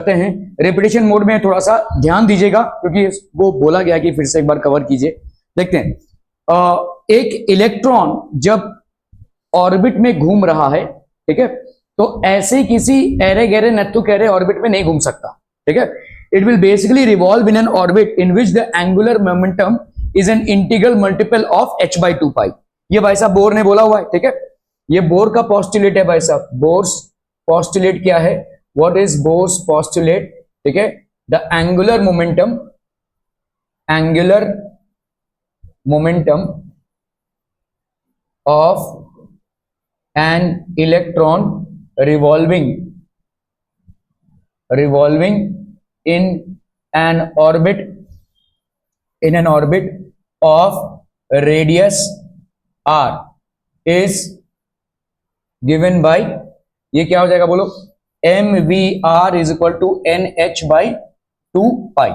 करते हैं repetition mode में, थोड़ा सा ध्यान दीजिएगा क्योंकि वो बोला गया कि फिर से एक बार कवर कीजिए। देखते हैं, एक इलेक्ट्रॉन जब ऑर्बिट में घूम रहा है, ठीक है, तो ऐसे किसी एरे गैरे नत्थु कैरे ऑर्बिट में नहीं घूम सकता, ठीक है। It will basically revolve in an orbit in which the angular momentum is n integral multiple of h/2 पाई। ये भाई साहब बोर ने बोला हुआ है, ठीक है। ये बोर का पोस्टुलेट है भाई साहब। बोर्स पोस्टुलेट क्या है? What is Bohr's postulate? ठीक है, the angular momentum of an electron revolving in an orbit of radius r is given by, ये क्या हो जाएगा बोलो, mvr is equal to nh/2 पाई।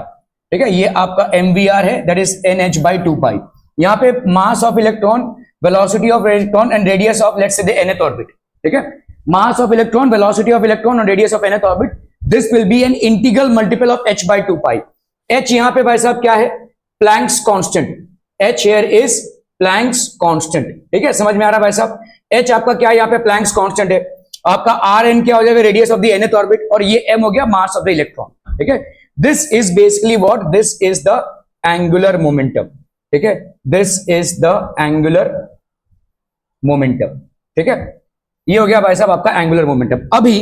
ठीक है, ये आपका mvr है, दैट इज nh/2 पाई। यहां पे मास of electron, velocity of electron and radius of let's say the nth orbit, ठीक है, mass of electron, velocity of electron and radius of nth orbit, this will be an integral multiple of h/2 pi। h यहां पे भाई साहब क्या है? Planck's constant। h here is Planck's constant, ठीक है, समझ में आ रहा है भाई साहब? h आपका क्या है? यहां पे Planck's constant है। आपका rn क्या हो जाएगा? Radius of the nth orbit, और ये m हो गया मास ऑफ द इलेक्ट्रॉन, ठीक है। This is basically what? This is the angular momentum, ठीक है, this is the angular momentum, ठीक है। ये हो गया भाई साहब आपका एंगुलर मोमेंटम। अभी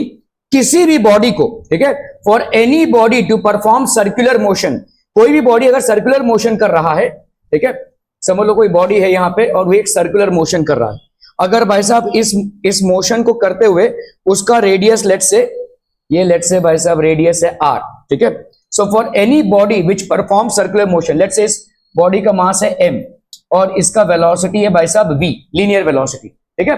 किसी भी बॉडी को, ठीक है, for any body to perform circular motion, कोई भी बॉडी अगर सर्कुलर मोशन कर रहा है, ठीक है, समझ लो कोई बॉडी है यहां पे और वो एक सर्कुलर मोशन कर रहा है। अगर भाई साहब इस मोशन को करते हुए उसका रेडियस लेट्स से भाई साहब रेडियस है r, ठीक है। So for any body which perform circular motion, let's say इस बॉडी का मास है m और इसका वेलोसिटी है भाई साहब v, लीनियर वेलोसिटी, ठीक है।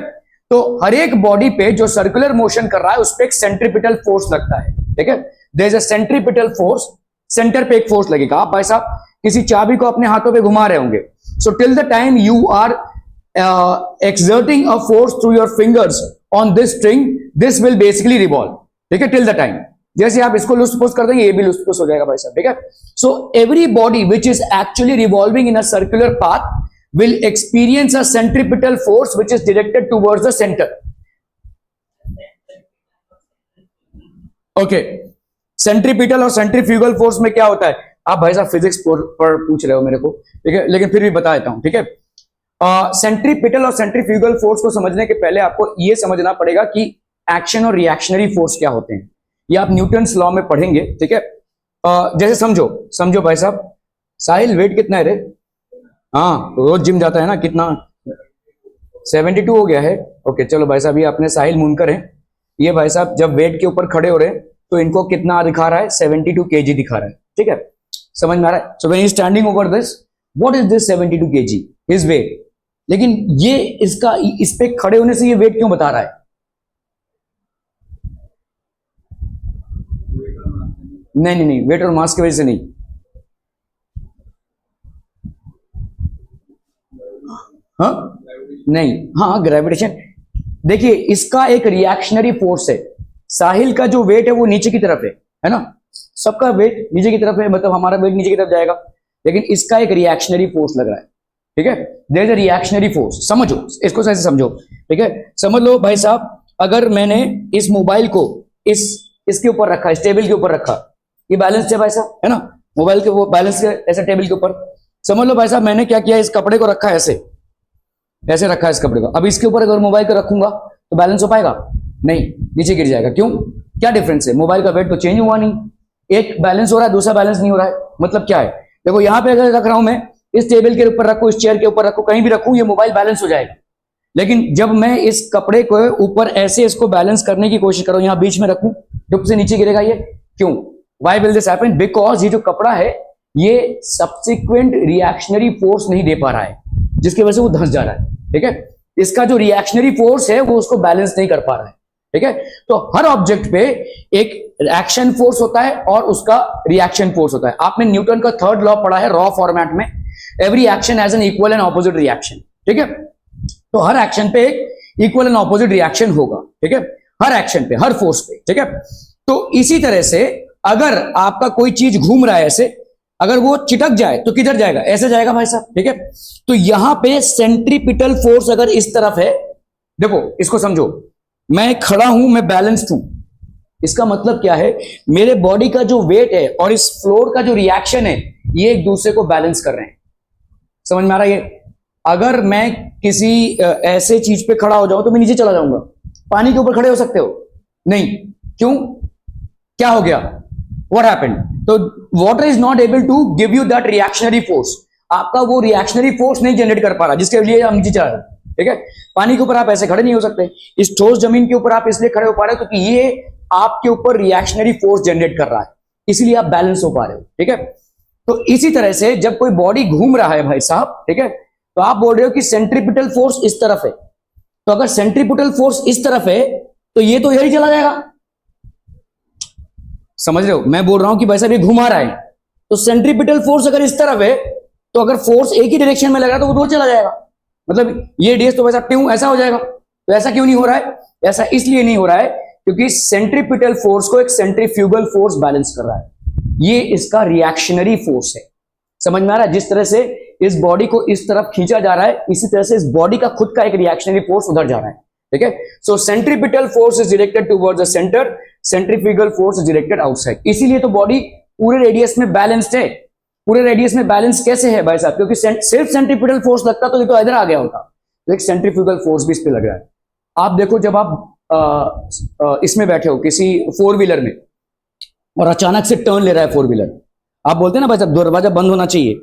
तो हर एक बॉडी पे जो सर्कुलर मोशन कर रहा है उस पे एक सेंट्रीपिटल फोर्स लगता है, ठीक है। There is a centripetal force, centre पे एक फोर्स लगेगा। आप भाई साहब किसी चाबी को अपने हाथों पे घुमा रहे होंगे, so till the time you are exerting a force through your fingers on this string, this will basically revolve, ठीक है, till the time। जैसे आप इसको लूज पुश कर देंगे ये भी लूज पुश हो जाएगा भाई साहब, ठीक है। So every body which is actually revolving in a circular path will experience a centripetal force which is directed towards the center। Okay, centripetal और सेंट्रीफ्यूगल फोर्स में क्या होता है? आप भाई साहब फिजिक्स पर पूछ रहे हो मेरे को, ठीक है, लेकिन फिर भी बता देता हूं, ठीक है। सेंट्रीपिटल और सेंट्रीफ्यूगल फोर्स को समझने के पहले आपको यह समझना पड़ेगा कि एक्शन और रिएक्शनरी फोर्स क्या होते हैं। ये आप न्यूटन्स लॉ में पढ़ेंगे, ठीक है। जैसे समझो भाई साहब, साहिल वेट कितना है रे? हाँ, रोज जिम जाता है ना, कितना? 72 हो गया है। ओके चलो भाई साहब, ये अपने साहिल मुनकर हैं। ये भाई साहब जब वेट के ऊपर खड़े हो रहे हैं तो इनको कितना दिखा रहा है? 72 kg दिखा रहा है, ठीक है, समझ में आ रहा है? So when he standing over this, what is this 72 kg his weight. लेकिन ये इसका इस पे खड़े होने से ये वेट क्यों बता रहा है? नहीं, वेट और मास की वजह से नहीं। हाँ नहीं, हाँ ग्रेविटेशन। देखिए इसका एक रिएक्शनरी फोर्स है। साहिल का जो वेट है वो नीचे की तरफ है ना, सबका वेट नीचे की तरफ है, मतलब हमारा वेट नीचे की तरफ जाएगा, लेकिन इसका एक रिएक्शनरी फोर्स लग रहा है, ठीक है। There is a reactionary force, समझो इसको, ऐसे समझो, ठीक है। समझ लो भाई साहब, अगर मैंने इस मोबाइल को इसके ऊपर रखा, इस टेबल के ऊपर रखा, ये बैलेंस है भाई साहब, है ना, मोबाइल के वो बैलेंस है ऐसे टेबल के ऊपर। समझ लो भाई साहब मैंने क्या किया, इस कपड़े को रखा है ऐसे रखा है इस कपड़े को। अब इसके ऊपर अगर मोबाइल को रखूंगा तो बैलेंस हो पाएगा? नहीं, नीचे गिर जाएगा। क्यों? क्या डिफरेंस है? मोबाइल का वेट तो चेंज हुआ नहीं, एक बैलेंस हो रहा है, दूसरा बैलेंस नहीं हो रहा है। मतलब क्या है? देखो यहां पे अगर रख रहा हूं मैं, इस टेबल के ऊपर रखूं, इस चेयर के ऊपर रखूं, कहीं भी रखूं, ये मोबाइल बैलेंस हो जाएगा। लेकिन जब मैं इस कपड़े को ऊपर ऐसे इसको बैलेंस करने की कोशिश करूं, यहां बीच में रखूं, डुब से नीचे गिरेगा ये। क्यों? Why will this happen? Because ये जो कपड़ा है ये सब्सिक्वेंट रिएक्शनरी फोर्स नहीं दे पा रहा है, जिसकी वजह से वो धंस जा रहा है, ठीक है। इसका जो रिएक्शनरी फोर्स है वो उसको बैलेंस नहीं कर पा रहा है, ठीक है। तो हर ऑब्जेक्ट पे एक एक्शन फोर्स होता है और उसका रिएक्शन फोर्स होता है। आपने न्यूटन का थर्ड लॉ पढ़ा है रॉ फॉर्मेट में, every action has an equal and opposite reaction, ठीक है। तो हर एक्शन पे एक इक्वल एंड ऑपोजिट रिएक्शन होगा, ठीक है, हर एक्शन पे, हर फोर्स पे, ठीक है। तो इसी तरह से अगर आपका कोई चीज घूम रहा है ऐसे, अगर वो चिटक जाए तो किधर जाएगा? ऐसे जाएगा भाई साहब, ठीक है। तो यहां पे सेंट्रीपिटल फोर्स अगर इस तरफ है, देखो इसको समझो, मैं खड़ा हूं, मैं बैलेंस्ड हूं, इसका मतलब क्या है, मेरे बॉडी का जो वेट है और इस फ्लोर का जो रिएक्शन है, ये एक दूसरे को बैलेंस कर रहे हैं। समझ में आ रहा है ये? अगर मैं किसी ऐसे चीज पे खड़ा हो जाऊं तो मैं नीचे चला जाऊंगा। पानी के ऊपर खड़े हो सकते हो? नहीं। क्यों? क्या हो गया? What happened? तो water is not able to give you that reactionary force. आपका वो रिएक्शनरी फोर्स नहीं जनरेट कर पा रहा जिसके लिए हम नीचे चला रहे हैं, ठीक है। पानी के ऊपर आप ऐसे खड़े नहीं हो सकते, इस ठोस जमीन के ऊपर आप इसलिए खड़े हो पा रहे हो क्योंकि ये आपके ऊपर रिएक्शनरी फोर्स जनरेट कर रहा है, इसलिए आप बैलेंस हो पा रहे हो, ठीक है। तो इसी तरह से जब कोई बॉडी घूम रहा है भाई साहब, ठीक है, तो आप बोल रहे हो कि सेंट्रीपिटल फोर्स इस तरफ है, तो अगर सेंट्रीपिटल फोर्स इस तरफ है तो ये तो यही चला जाएगा। समझ रहे हो? मैं बोल रहा हूं कि भाई साहब ये घुमा रहा है, तो सेंट्रीपिटल फोर्स अगर इस तरफ है तो अगर फोर्स एक ही डायरेक्शन में लगा तो वो दो चला जाएगा, मतलब ये डीएस तो वैसा ट्यूं ऐसा हो जाएगा। तो ऐसा क्यों नहीं हो रहा है? ऐसा इसलिए नहीं हो रहा है क्योंकि सेंट्रीपिटल फोर्स को एक सेंट्रीफ्यूगल फोर्स बैलेंस कर रहा है, ये इसका रिएक्शनरी फोर्स है। समझ में आ रहा है? जिस तरह से इस बॉडी को इस तरफ खींचा जा रहा है, इसी तरह से इस बॉडी का खुद का एक रिएक्शनरी फोर्स उधर जा रहा है, ठीक है। So centripetal force is directed towards the centre, centrifugal force is directed outside. इसीलिए तो बॉडी पूरे रेडियस में बैलेंस्ड है। पूरे रेडियस में बैलेंस कैसे है भाई साहब? क्योंकि सिर्फ सेंट्रीपिटल फोर्स लगता तो ये तो इधर आ गया होता, तो एक सेंट्रीफ्यूगल फोर्स भी इस पे लग रहा है। आप देखो, जब आप इसमें बैठे हो किसी फोर व्हीलर में और अचानक से टर्न ले रहा है फोर व्हीलर, आप बोलते हैं ना भाई साहब दरवाजा बंद होना चाहिए,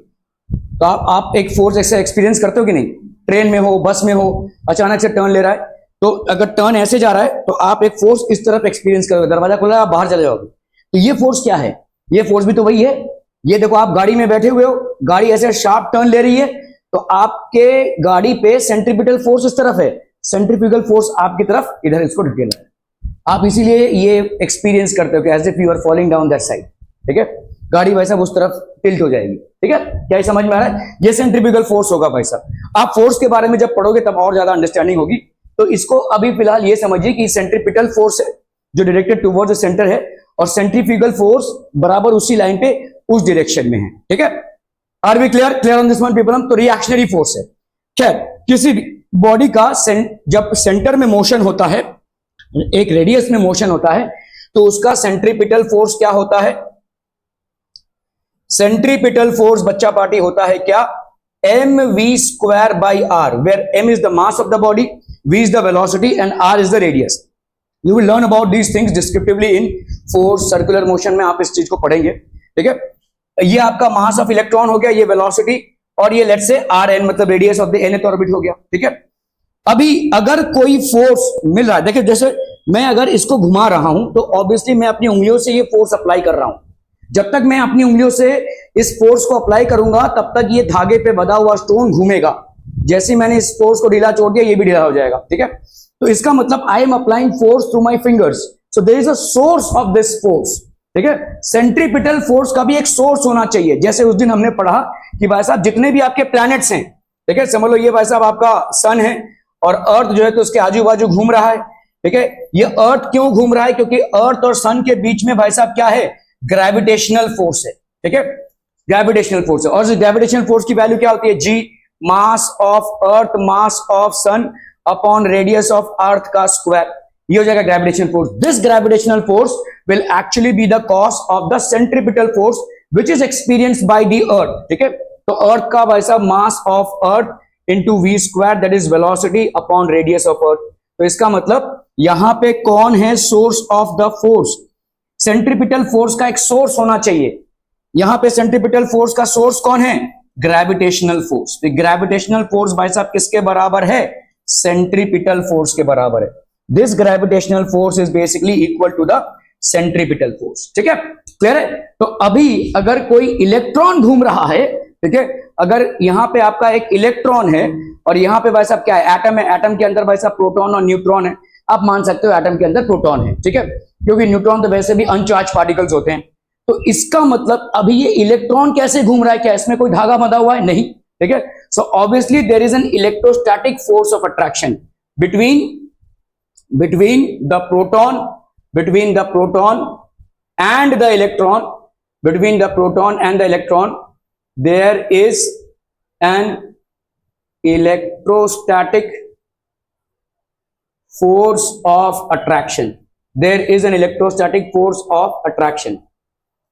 तो आप एक फोर्स ऐसे एक्सपीरियंस करते हो कि नहीं? ट्रेन में हो, बस में हो, अचानक से टर्न ले रहा है, तो अगर टर्न ऐसे जा रहा है तो आप एक फोर्स इस तरफ एक्सपीरियंस करोगे, दरवाजा खुला है, आप बाहर चले जाओगे। तो ये फोर्स क्या है? ये फोर्स भी तो वही है। ये देखो, आप गाड़ी में बैठे हुए हो, गाड़ी ऐसे शार्प टर्न ले रही है, तो आपके गाड़ी पे सेंट्रीपिटल फोर्स इस तरफ है, सेंट्रीफ्यूगल फोर्स आपकी तरफ इधर इसको ढकेल रहा है। आप इसीलिए ये एक्सपीरियंस करते हो कि as if you are falling down that side, ठीक है। गाड़ी भाई साहब उस तरफ टिल्ट हो जाएगी, ठीक है। क्या ये समझ में आ रहा है? ये सेंट्रीफ्यूगल फोर्स होगा भाई साहब। आप फोर्स के बारे में जब पढ़ोगे तब और ज्यादा अंडरस्टैंडिंग होगी। तो इसको अभी फिलहाल ये समझिए कि सेंट्रीपिटल फोर्स है जो डायरेक्टेड टुवर्ड्स द सेंटर है, और सेंट्रीफ्यूगल फोर्स बराबर उसी लाइन पे उस डायरेक्शन में है, ठीक है। Are we clear on this one people? हम तो रिएक्शनरी फोर्स है। खैर, किसी भी बॉडी का जब सेंटर में मोशन होता है, एक रेडियस में मोशन होता है, तो उसका सेंट्रीपिटल फोर्स क्या होता है? सेंट्रीपिटल फोर्स बच्चा पार्टी होता है क्या? mv² by r, where m is the mass of the body, v is the velocity and r is the radius. You will learn about these things descriptively in force, circular motion में आप इस चीज को पढ़ेंगे, ठीक है। ये आपका मास ऑफ इलेक्ट्रॉन हो गया, ये वेलोसिटी, और ये लेट्स से rn मतलब radius of the nth orbit हो गया, ठीक है। अभी अगर कोई फोर्स मिल रहा है, देखिए जैसे मैं अगर इसको घुमा रहा हूं तो ऑब्वियसली मैं अपनी उंगलियों से ये फोर्स अप्लाई कर रहा हूं। जब तक मैं अपनी उंगलियों से इस फोर्स को अप्लाई करूंगा तब तक ये धागे पे बंधा हुआ स्टोन घूमेगा। जैसे ही मैंने इस फोर्स को ढीला छोड़ दिया, ये भी ढीला हो जाएगा, ठीक है। तो इसका मतलब I am applying force through my fingers, so there is a source of this force, ठीक है। सेंट्रीपिटल फोर्स का भी एक सोर्स होना चाहिए। जैसे उस दिन हमने पढ़ा कि भाई साहब जितने भी आपके प्लैनेट्स हैं, ठीक है, समझ लो ये भाई साहब आपका सन है और अर्थ जो है तो उसके आजू बाजू घूम रहा है, ठीक है। ये अर्थ क्यों घूम रहा है? क्योंकि अर्थ और सन के बीच में भाई साहब क्या है? ग्रेविटेशनल फोर्स है, ठीक है। ग्रेविटेशनल फोर्स है, और इस ग्रेविटेशनल फोर्स की वैल्यू क्या होती है? जी, mass of earth mass of sun upon radius of earth का स्क्वायर, ये हो जाएगा gravitational force. This gravitational force will actually be the cause of the centripetal force which is experienced by the earth, ठीक है। तो earth का भाई साहब mass of earth into v square, that is velocity upon radius of earth. तो इसका मतलब यहां पे कौन है source of the force? Centripetal force का एक सोर्स होना चाहिए। यहां पे सेंट्रीपिटल फोर्स का सोर्स कौन है? Gravitational force. तो ग्रेविटेशनल फोर्स भाई साहब किसके बराबर है? सेंट्रीपिटल फोर्स के बराबर है। This gravitational force is basically equal to the centripetal force, ठीक है। क्लियर है? तो अभी अगर कोई इलेक्ट्रॉन घूम रहा है, ठीक है, अगर यहां पे आपका एक इलेक्ट्रॉन है और यहां पे भाई साहब क्या है? एटम है। एटम के अंदर भाई साहब प्रोटॉन और न्यूट्रॉन है। आप मान सकते हो एटम के अंदर प्रोटॉन है, ठीक है, क्योंकि न्यूट्रॉन तो वैसे भी अनचार्ज पार्टिकल्स होते हैं। तो इसका मतलब अभी ये इलेक्ट्रॉन कैसे घूम रहा है? क्या इसमें कोई धागा बंधा हुआ है? नहीं, ठीक है। So obviously there is an electrostatic force of attraction between the proton and the electron, between the proton and the electron, there is an electrostatic force of attraction. There is an electrostatic force of attraction.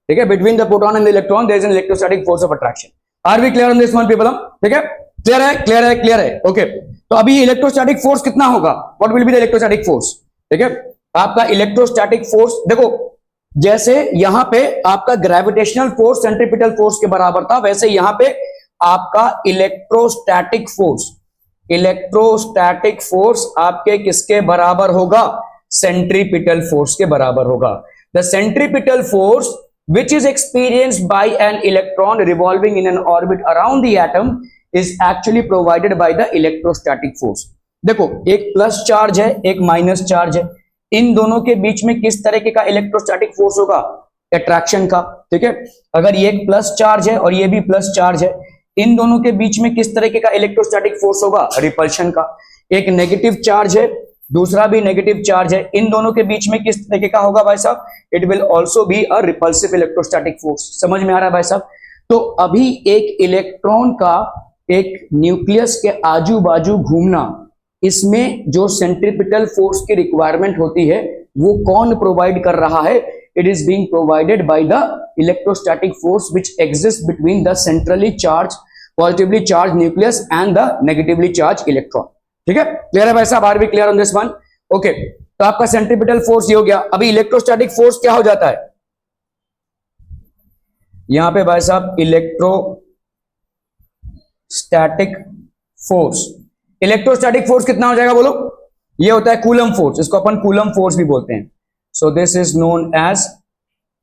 ठीक है, between the proton and the electron there is an electrostatic force of attraction. Are we clear on this one people? ठीक है, clear है, clear है, clear है. Okay, तो अभी electrostatic force कितना होगा? What will be the electrostatic force? ठीक है, आपका इलेक्ट्रोस्टैटिक फोर्स देखो, जैसे यहां पे आपका ग्रेविटेशनल फोर्स सेंट्रीपिटल फोर्स के बराबर था, वैसे यहां पे आपका इलेक्ट्रोस्टैटिक फोर्स आपके किसके बराबर होगा? सेंट्रीपिटल फोर्स के बराबर होगा. The centripetal force which is experienced by an electron revolving in an orbit around the atom is actually provided by the electrostatic force. देखो, एक प्लस चार्ज है, एक माइनस चार्ज है, इन दोनों के बीच में किस तरीके का इलेक्ट्रोस्टैटिक फोर्स होगा? अट्रैक्शन का. ठीक है, अगर ये एक प्लस चार्ज है और ये भी प्लस चार्ज है, इन दोनों के बीच में किस तरीके का इलेक्ट्रोस्टैटिक फोर्स होगा? रिपल्शन का. एक नेगेटिव चार्ज है, दूसरा भी नेगेटिव चार्ज है, इन दोनों के बीच में किस तरीके का होगा भाई साहब? It will also be a repulsive electrostatic force. समझ में आ रहा है भाई साहब? तो अभी एक इलेक्ट्रॉन का एक न्यूक्लियस के आजू बाजू घूमना, इसमें जो सेंट्रीपिटल फोर्स की रिक्वायरमेंट होती है वो कौन प्रोवाइड कर रहा है? It is being provided by the electrostatic force which exist between the centrally charge positively charge nucleus and the negatively charge electron. ठीक है, क्लियर है भाई साहब? Are B clear on this one? Okay, तो आपका सेंट्रीपिटल फोर्स ये हो गया. अभी इलेक्ट्रोस्टैटिक फोर्स क्या हो जाता है यहां पे भाई साहब? Electrostatic force. इलेक्ट्रोस्टैटिक फोर्स कितना हो जाएगा बोलो? ये होता है कूलम फोर्स, इसको अपन कूलम फोर्स भी बोलते हैं. So this is known as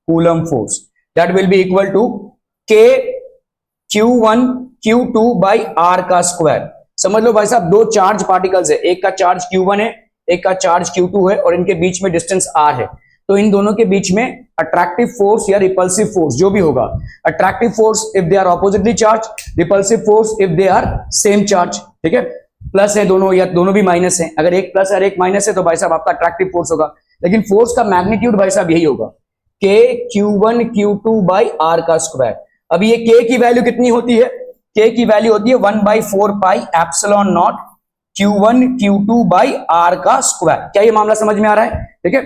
Coulomb force. That will be equal to K Q1 Q2 by R का स्क्वायर. समझ लो भाई साहब, दो चार्ज पार्टिकल्स है, एक का चार्ज Q1 है, एक का चार्ज Q2 है, और इनके बीच में डिस्टेंस R है. तो इन दोनों के बीच में अट्रैक्टिव फोर्स या रिपल्सिव फोर्स जो भी होगा, attractive force if they are oppositely charge, repulsive force if they are same charge. ठीक है, प्लस है दोनों या दोनों भी माइनस है. अगर एक प्लस और एक माइनस है तो भाई साहब आपका अट्रैक्टिव फोर्स होगा. लेकिन फोर्स का मैग्नीट्यूड भाई साहब यही होगा, K Q1 Q2 by R का स्क्वायर. अभी ये K की वैल्यू कितनी होती है? K की वैल्यू होती है 1/4 pi epsilon not Q1 Q2 by R का स्क्वायर. क्या ये मामला समझ में आ रहा है? ठीक है,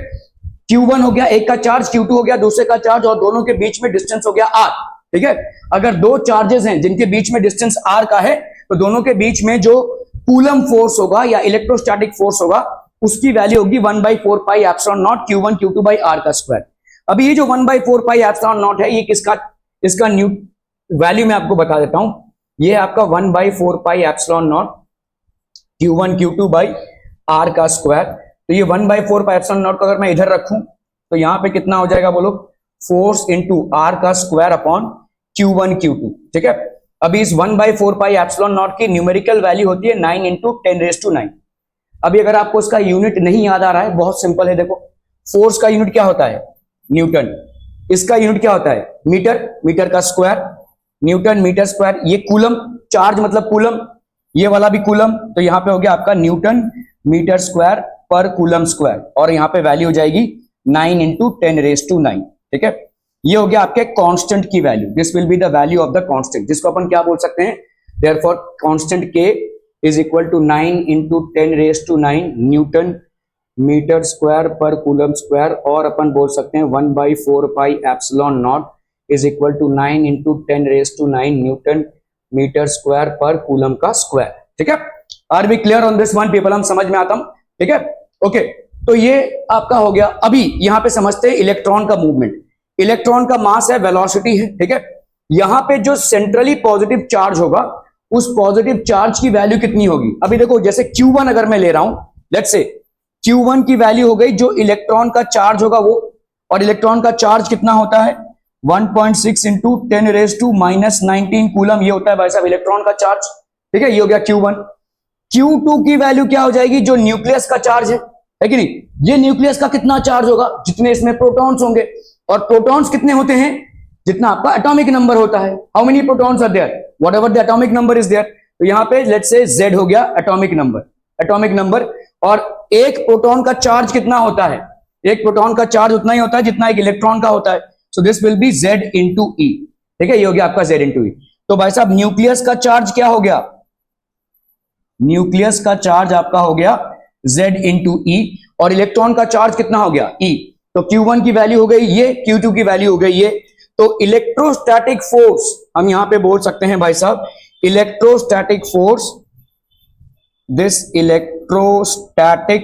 Q1 हो गया, एक का चार्ज, Q2 हो गया दूसरे का चार्ज, और दोनों के बीच में डिस्टेंस हो गया R. ठीक है, अगर दो चार्जेस हैं जिनके बीच में डिस्टेंस R का है, तो दोनों के बीच में जो कूलम फोर्स होगा या इलेक्ट्रोस्टैटिक फोर्स होगा उसकी वैल्यू होगी 1/4 pi epsilon not Q1 Q2 by R का स्क्वायर. अभी ये जो 1/4 पाई एप्सिलॉन नॉट है, ये किसका, इसका न्यू वैल्यू मैं आपको बता देता हूं. ये आपका 1/4 pi epsilon not Q1 Q2 by R का स्क्वायर. तो ये 1/4 पाई एप्सिलॉन नॉट को अगर मैं इधर रखूं तो यहां पे कितना हो जाएगा बोलो? फोर्स इंटू R का स्क्वायर अपॉन Q1 Q2. ठीक है, अभी इस 1/4 पाई एप्सिलॉन नॉट की न्यूमेरिकल वैल्यू होती है 9 इंटू 10⁻⁹. अभी अगर आपको इसका यूनिट नहीं याद आ रहा है, बहुत सिंपल है. देखो, फोर्स का यूनिट क्या होता है? न्यूटन. इसका यूनिट क्या होता है? मीटर. मीटर का स्क्वायर न्यूटन मीटर स्क्वायर. ये कूलम, चार्ज मतलब कूलम, ये वाला भी कूलम. तो यहां पे हो गया आपका Newton metre square per coulomb square, और यहां पे वैल्यू हो जाएगी 9 इंटू 10⁻⁹. ठीक है, ये हो गया आपके कांस्टेंट की value. This will be the value of the constant, जिसको अपन क्या बोल सकते हैं? Therefore constant K is equal to 9 into 10⁻⁹ newton metre square per coulomb square, और अपन बोल सकते हैं 1/4 pi epsilon naught is equal to 9 into 10⁻⁹ newton metre square per coulomb का स्क्वायर. ठीक है, are we clear on this one people? हम समझ में आता हूं. ठीक है, ओके, तो ये आपका हो गया. अभी यहां पे समझते हैं इलेक्ट्रॉन का मूवमेंट. इलेक्ट्रॉन का मास है, वेलोसिटी है. ठीक है, यहां पे जो सेंट्रली पॉजिटिव चार्ज होगा, उस पॉजिटिव चार्ज की वैल्यू कितनी होगी? अभी देखो, जैसे Q1 अगर मैं ले रहा हूं, लेट्स से Q1 की वैल्यू हो गई जो इलेक्ट्रॉन का चार्ज होगा वो, और इलेक्ट्रॉन का चार्ज कितना होता है? 1.6 इंटू 10⁻⁻⁹ कूलम. ये होता है भाई साहब इलेक्ट्रॉन का चार्ज. ठीक है, ये हो गया Q1. Q2 की वैल्यू क्या हो जाएगी? जो न्यूक्लियस का चार्ज है कि नहीं? ये न्यूक्लियस का कितना चार्ज होगा? जितने इसमें प्रोटॉन्स होंगे, और प्रोटॉन्स कितने होते हैं? जितना आपका एटॉमिक नंबर होता है. How many protons are there? Whatever the atomic number is there. तो यहां पे लेट्स से Z हो गया एटॉमिक नंबर. और एक प्रोटॉन का चार्ज कितना होता है? एक प्रोटॉन का चार्ज उतना ही होता है जितना एक इलेक्ट्रॉन का होता है, so this will be Z into e. ठीक है, ये हो गया आपका Z इंटू ई। तो भाई साहब न्यूक्लियस का चार्ज क्या हो गया, न्यूक्लियस का चार्ज आपका हो गया Z इंटू ई, और इलेक्ट्रॉन का चार्ज कितना हो गया E। तो Q1 की वैल्यू हो गई ये, Q2 की वैल्यू हो गई ये। तो इलेक्ट्रोस्टैटिक फोर्स हम यहां पे बोल सकते हैं भाई साहब, electrostatic force, this electrostatic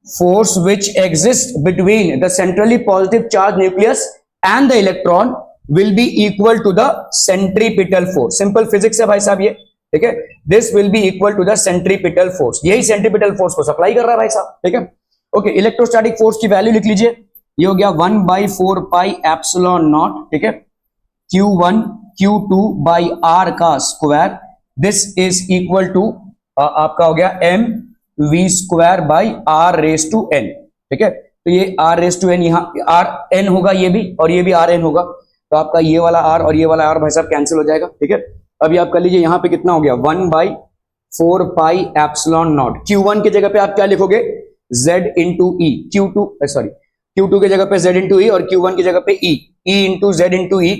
force which exists between the centrally positive charge nucleus and the electron will be equal to the centripetal force। Simple physics है भाई साहब ये, ठीक है। This will be equal to the centripetal force, यही centripetal force को supply कर रहा है भाई साहब, ठीक है। ओके, इलेक्ट्रोस्टैटिक फोर्स की वैल्यू लिख लीजिए, ये हो गया 1/4 पाई एप्सिलॉन नॉट, ठीक है, Q1 Q2 बाई R का square, this is equal to आपका हो गया m v square by r raise to n, ठीक है। तो ये r रेस टू n, यहाँ r n होगा ये भी, और ये भी r n होगा, तो आपका ये वाला r और ये वाला r भाई साहब कैंसिल हो जाएगा, ठीक है। अभी आप कर लीजिए, यहाँ पे कितना हो गया 1/4 पाई एप्सिलॉन नॉट। Q1 की जगह पे आप क्या लिखोगे, z इंटू ई, Q2 की जगह पे z इंटू ई, और Q1 की जगह पे e इंटू z इंटू ई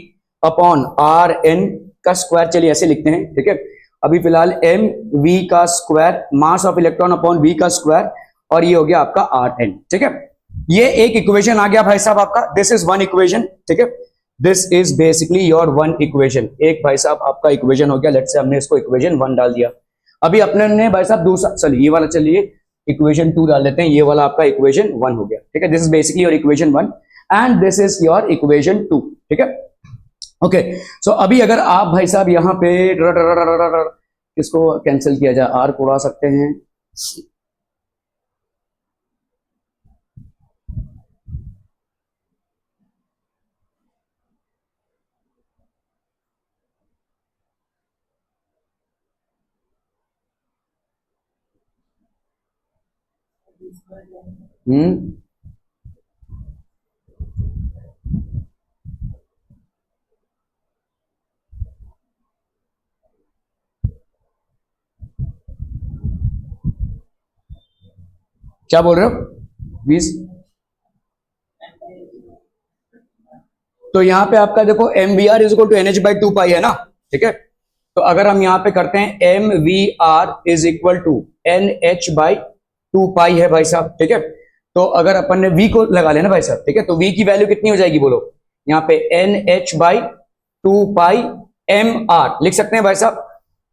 अपॉन r n का स्क्वायर, चलिए ऐसे लिखते हैं, ठीक है। अभी फिलहाल m v का square, mass of electron upon v का स्क्वायर, और ये हो गया आपका r n, ठीक है। ये एक इक्वेशन आ गया भाई साहब आपका, दिस इज वन इक्वेशन, ठीक है। This is basically your one equation, एक भाई साहब आपका इक्वेशन हो गया। लेट्स से हमने इसको इक्वेशन 1 डाल दिया। अभी अपने ने भाई साहब दूसरा, चलिए ये वाला, चलिए इक्वेशन 2 डाल लेते हैं, ये वाला आपका इक्वेशन 1 हो गया, ठीक है। This is basically your equation 1 and this is your equation 2, ठीक है। ओके, सो अभी अगर आप भाई साहब यहाँ पे इसको कैंसिल किया जाए, आर को उड़ा सकते हैं, क्या बोल रहे हो 20। तो यहाँ पे आपका देखो m v r is equal to n h by 2 pi है ना, ठीक है। तो अगर हम यहाँ पे करते हैं m v r is equal to n h by 2 pi है भाई साहब, ठीक है। तो अगर अपन ने v को लगा लेना भाई साहब, ठीक है, तो v की वैल्यू कितनी हो जाएगी बोलो, यहाँ पे n h by 2 pi m r लिख सकते हैं भाई साहब।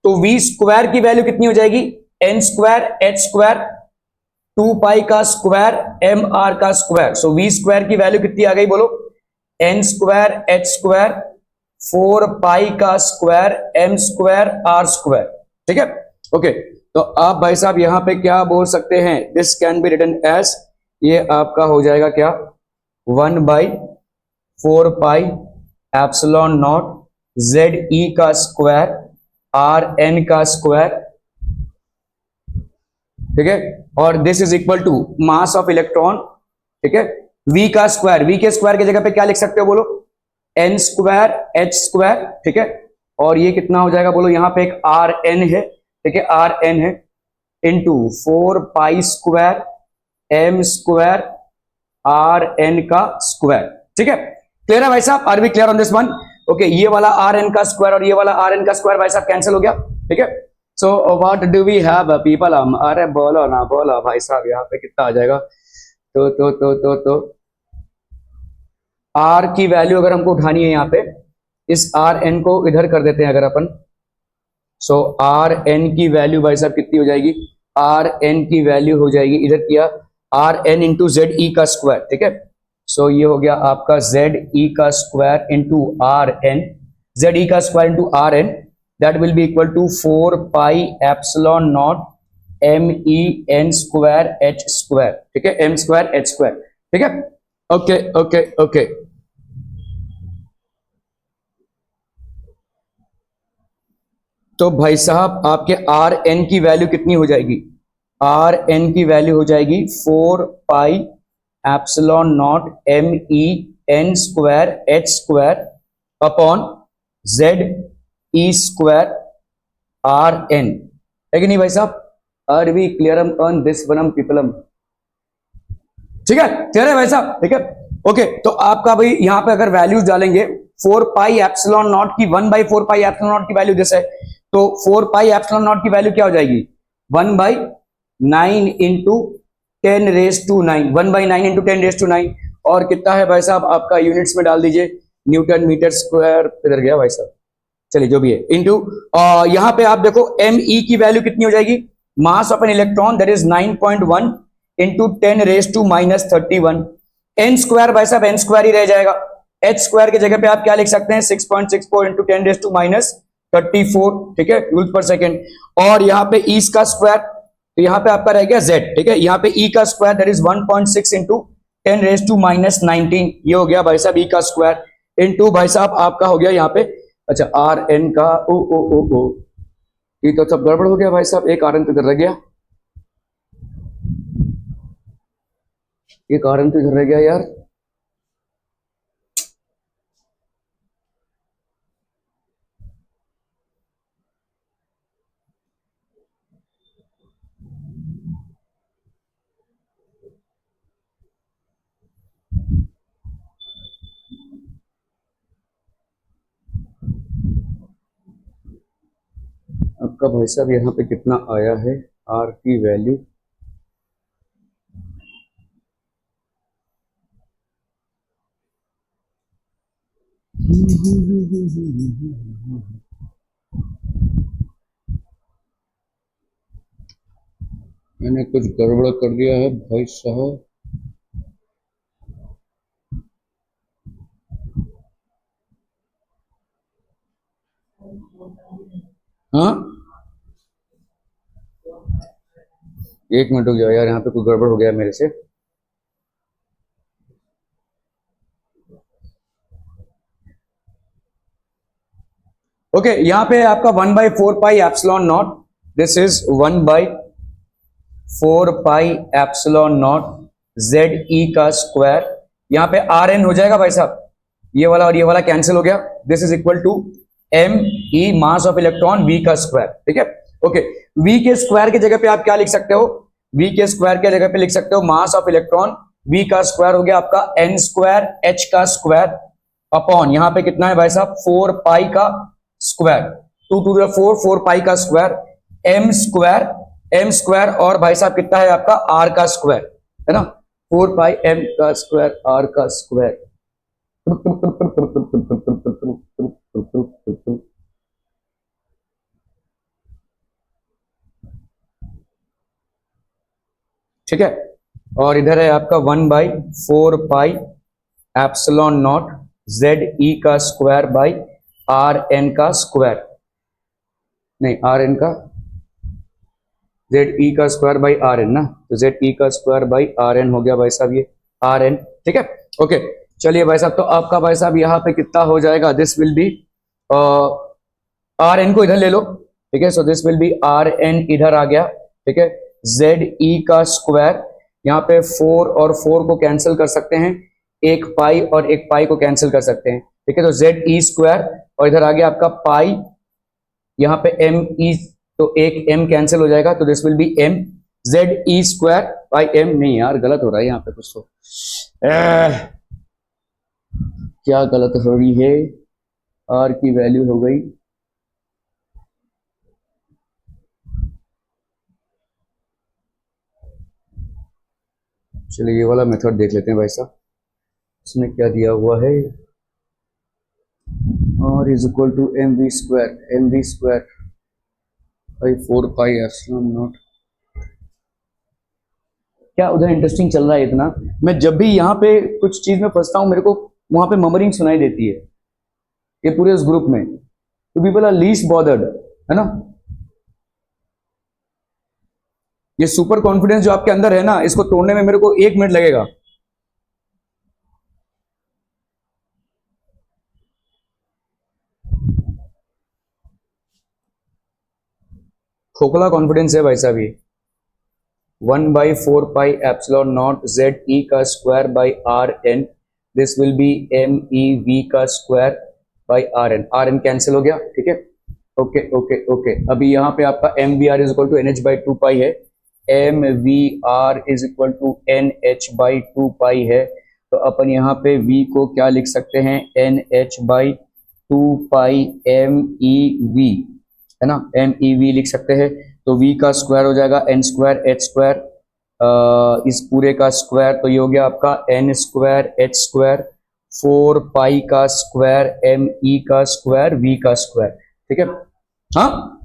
तो v स्क्वायर की वैल्यू कितनी हो जाएगी, n square h square 2 pi का स्क्वायर एम आर का स्क्वायर। सो वी स्क्वायर की वैल्यू कितनी आ गई बोलो, n square h square 4 pi का square m square r square, ठीक है। ओके, तो आप भाई साहब यहां पे क्या बोल सकते हैं, this can be written as, ये आपका हो जाएगा क्या 1/4 pi epsilon not z e का स्क्वायर आर एन का स्क्वायर, ठीक है। और this is equal to mass of electron, ठीक है, v का स्क्वायर, v के स्क्वायर की जगह पे क्या लिख सकते हो बोलो, एन स्क्वायर एच स्क्वायर, ठीक है। और ये कितना हो जाएगा बोलो, यहाँ पे एक आर एन है, ठीक है, आर एन है, into 4 pi square m square r n का स्क्वायर, ठीक है। क्लियर है भाई साहब, are we clear on this one? Okay, ये वाला आर एन का स्क्वायर और ये वाला आर एन का स्क्वायर भाई साहब कैंसिल हो गया, ठीक है। So what do we have people, hmm, अरे बोलो ना बोलो भाई साहब, यहाँ पे कितना आ जाएगा, तो आर की वैल्यू अगर हमको उठानी है यहाँ पे, इस आर एन को इधर कर देते हैं अगर अपन, सो आर एन की वैल्यू भाई साहब कितनी हो जाएगी, आर एन की वैल्यू हो जाएगी, इधर किया are n into Z e का स्क्वायर, ठीक है। सो ये हो गया आपका जेड ई का square into r n, z e का square into r n, that will be equal to 4 pi epsilon not m e n square h square, ठीक है, एम स्क्वायर एच स्क्वायर, ठीक है। ओके ओके ओके, तो भाई साहब आपके are n की वैल्यू कितनी हो जाएगी, आर एन की वैल्यू हो जाएगी 4 pi epsilon not m e n square h square upon z e square r n, है कि नहीं भाई साहब? Are we clear on this one people? ठीक है, क्लियर है भाई साहब, ठीक है। ओके, तो आपका भाई यहाँ पे अगर वैल्यूज डालेंगे 4 पाई एप्सिलॉन नॉट की 1/4 पाई एप्सिलॉन नॉट की वैल्यू जैसे, तो 4 पाई एप्सिलॉन नॉट की वैल्यू क्या हो जाएगी 1/9 इंटू 10⁻⁹ 1/9 इंटू 10⁻⁹ और कितना है भाई साहब आपका यूनिट्स में डाल दीजिए, न्यूटन मीटर स्क्वायर, इधर गया भाई साहब, चलिए जो भी है, इंटू यहाँ पे आप देखो एम ई की वैल्यू कितनी हो जाएगी, mass of an electron that is 9.1 into 10⁻31। N square भाई साहब एन स्क्वायर ही रह जाएगा, एच स्क्वायर की जगह पे आप क्या लिख सकते हैं 6.64 इंटू 10⁻34, ठीक है, जूल पर सेकेंड। और यहाँ पे ई का स्क्वायर, तो यहाँ पे आपका रह गया जेड, ठीक है, यहाँ पे ई का स्क्वायर दैट इज 1.6 इंटू 10⁻19, ये हो गया भाई साहब ई का स्क्वायर, इंटू भाई साहब आपका हो गया यहाँ पे, अच्छा आर एन का ओ ओ ओ ओ, ये तो सब गड़बड़ हो गया भाई साहब, एक आर एन तो इधर रह गया, एक आर एन तो इधर रह गया यार, आपका भाई साहब यहाँ पे कितना आया है आर की वैल्यू, मैंने कुछ गड़बड़ कर दिया है भाई साहब, हाँ एक मिनट हो गया यार, यहाँ पे कुछ गड़बड़ हो गया मेरे से, ओके यहाँ पे आपका 1/4 pi epsilon not, this is 1/4 pi epsilon not z e का स्क्वायर, यहाँ पे आर एन हो जाएगा भाई साहब, ये वाला और ये वाला कैंसिल हो गया, this is equal to m e mass of electron v का स्क्वायर, ठीक है। ओके, वी के स्क्वायर की जगह पे आप क्या लिख सकते हो, वी के स्क्वायर की जगह पे लिख सकते हो मास ऑफ इलेक्ट्रॉन, वी का स्क्वायर हो गया आपका एन स्क्वायर एच का स्क्वायर अपॉन यहाँ पे कितना है भाई साहब 4 पाई का स्क्वायर, 2 टू द 4 4 पाई का स्क्वायर, एम स्क्वायर और भाई साहब कितना है आपका आर का स्क्वायर, है ना, 4 पाई एम का स्क्वायर आर का स्क्वायर, ठीक है। और इधर है आपका 1/4 pi epsilon not z e का स्क्वायर बाई आर एन का स्क्वायर, नहीं आर एन का जेड ई का स्क्वायर बाई आर एन ना, तो जेड ई का स्क्वायर बाई आर एन हो गया भाई साहब ये आर एन, ठीक है। ओके चलिए भाई साहब, तो आपका भाई साहब यहाँ पे कितना हो जाएगा, this will be r n को इधर ले लो, ठीक है, so this will be r n इधर आ गया, ठीक है, जेड ई का स्क्वायर, यहाँ पे 4 और 4 को कैंसिल कर सकते हैं, एक पाई और एक पाई को कैंसिल कर सकते हैं, ठीक है, तो जेड ई स्क्वायर और इधर आ गया आपका पाई, यहाँ पे एम ई, तो एक m कैंसिल हो जाएगा, तो this will B m Z e square by m, नहीं यार गलत हो रहा है यहाँ पे कुछ, तो क्या गलत हो रही है, r की वैल्यू हो गई, चलिए ये वाला मेथड देख लेते हैं भाई साहब, इसमें क्या दिया हुआ है, r is equal to m v square by 4 pi epsilon naught, क्या उधर इंटरेस्टिंग चल रहा है इतना, मैं जब भी यहाँ पे कुछ चीज में फंसता हूँ मेरे को वहां पे ममरिंग सुनाई देती है, ये पूरे उस ग्रुप में, तो पीपल आर लीस्ट बॉदर्ड, है ना, ये सुपर कॉन्फिडेंस जो आपके अंदर है ना, इसको तोड़ने में मेरे को 1 मिनट लगेगा, खोखला कॉन्फिडेंस है भाई साहब ये, 1/4 pi epsilon not z e का square by r n, this will be m e v का square by r n cancel हो गया, ठीक है, ओके ओके ओके, अभी यहाँ पे आपका m v r is equal to n h by 2 pi है, m v r is equal to n h by two pi है, तो अपन यहाँ पे v को क्या लिख सकते हैं, n h by two pi m e v, है ना, एम ई वी लिख सकते हैं। तो v का स्क्वायर हो जाएगा एन स्क्वायर एच स्क्वायर, इस पूरे का स्क्वायर, तो ये हो गया आपका n square h square, 4 pi का स्क्वायर एम ई का स्क्वायर v का स्क्वायर। ठीक है, हाँ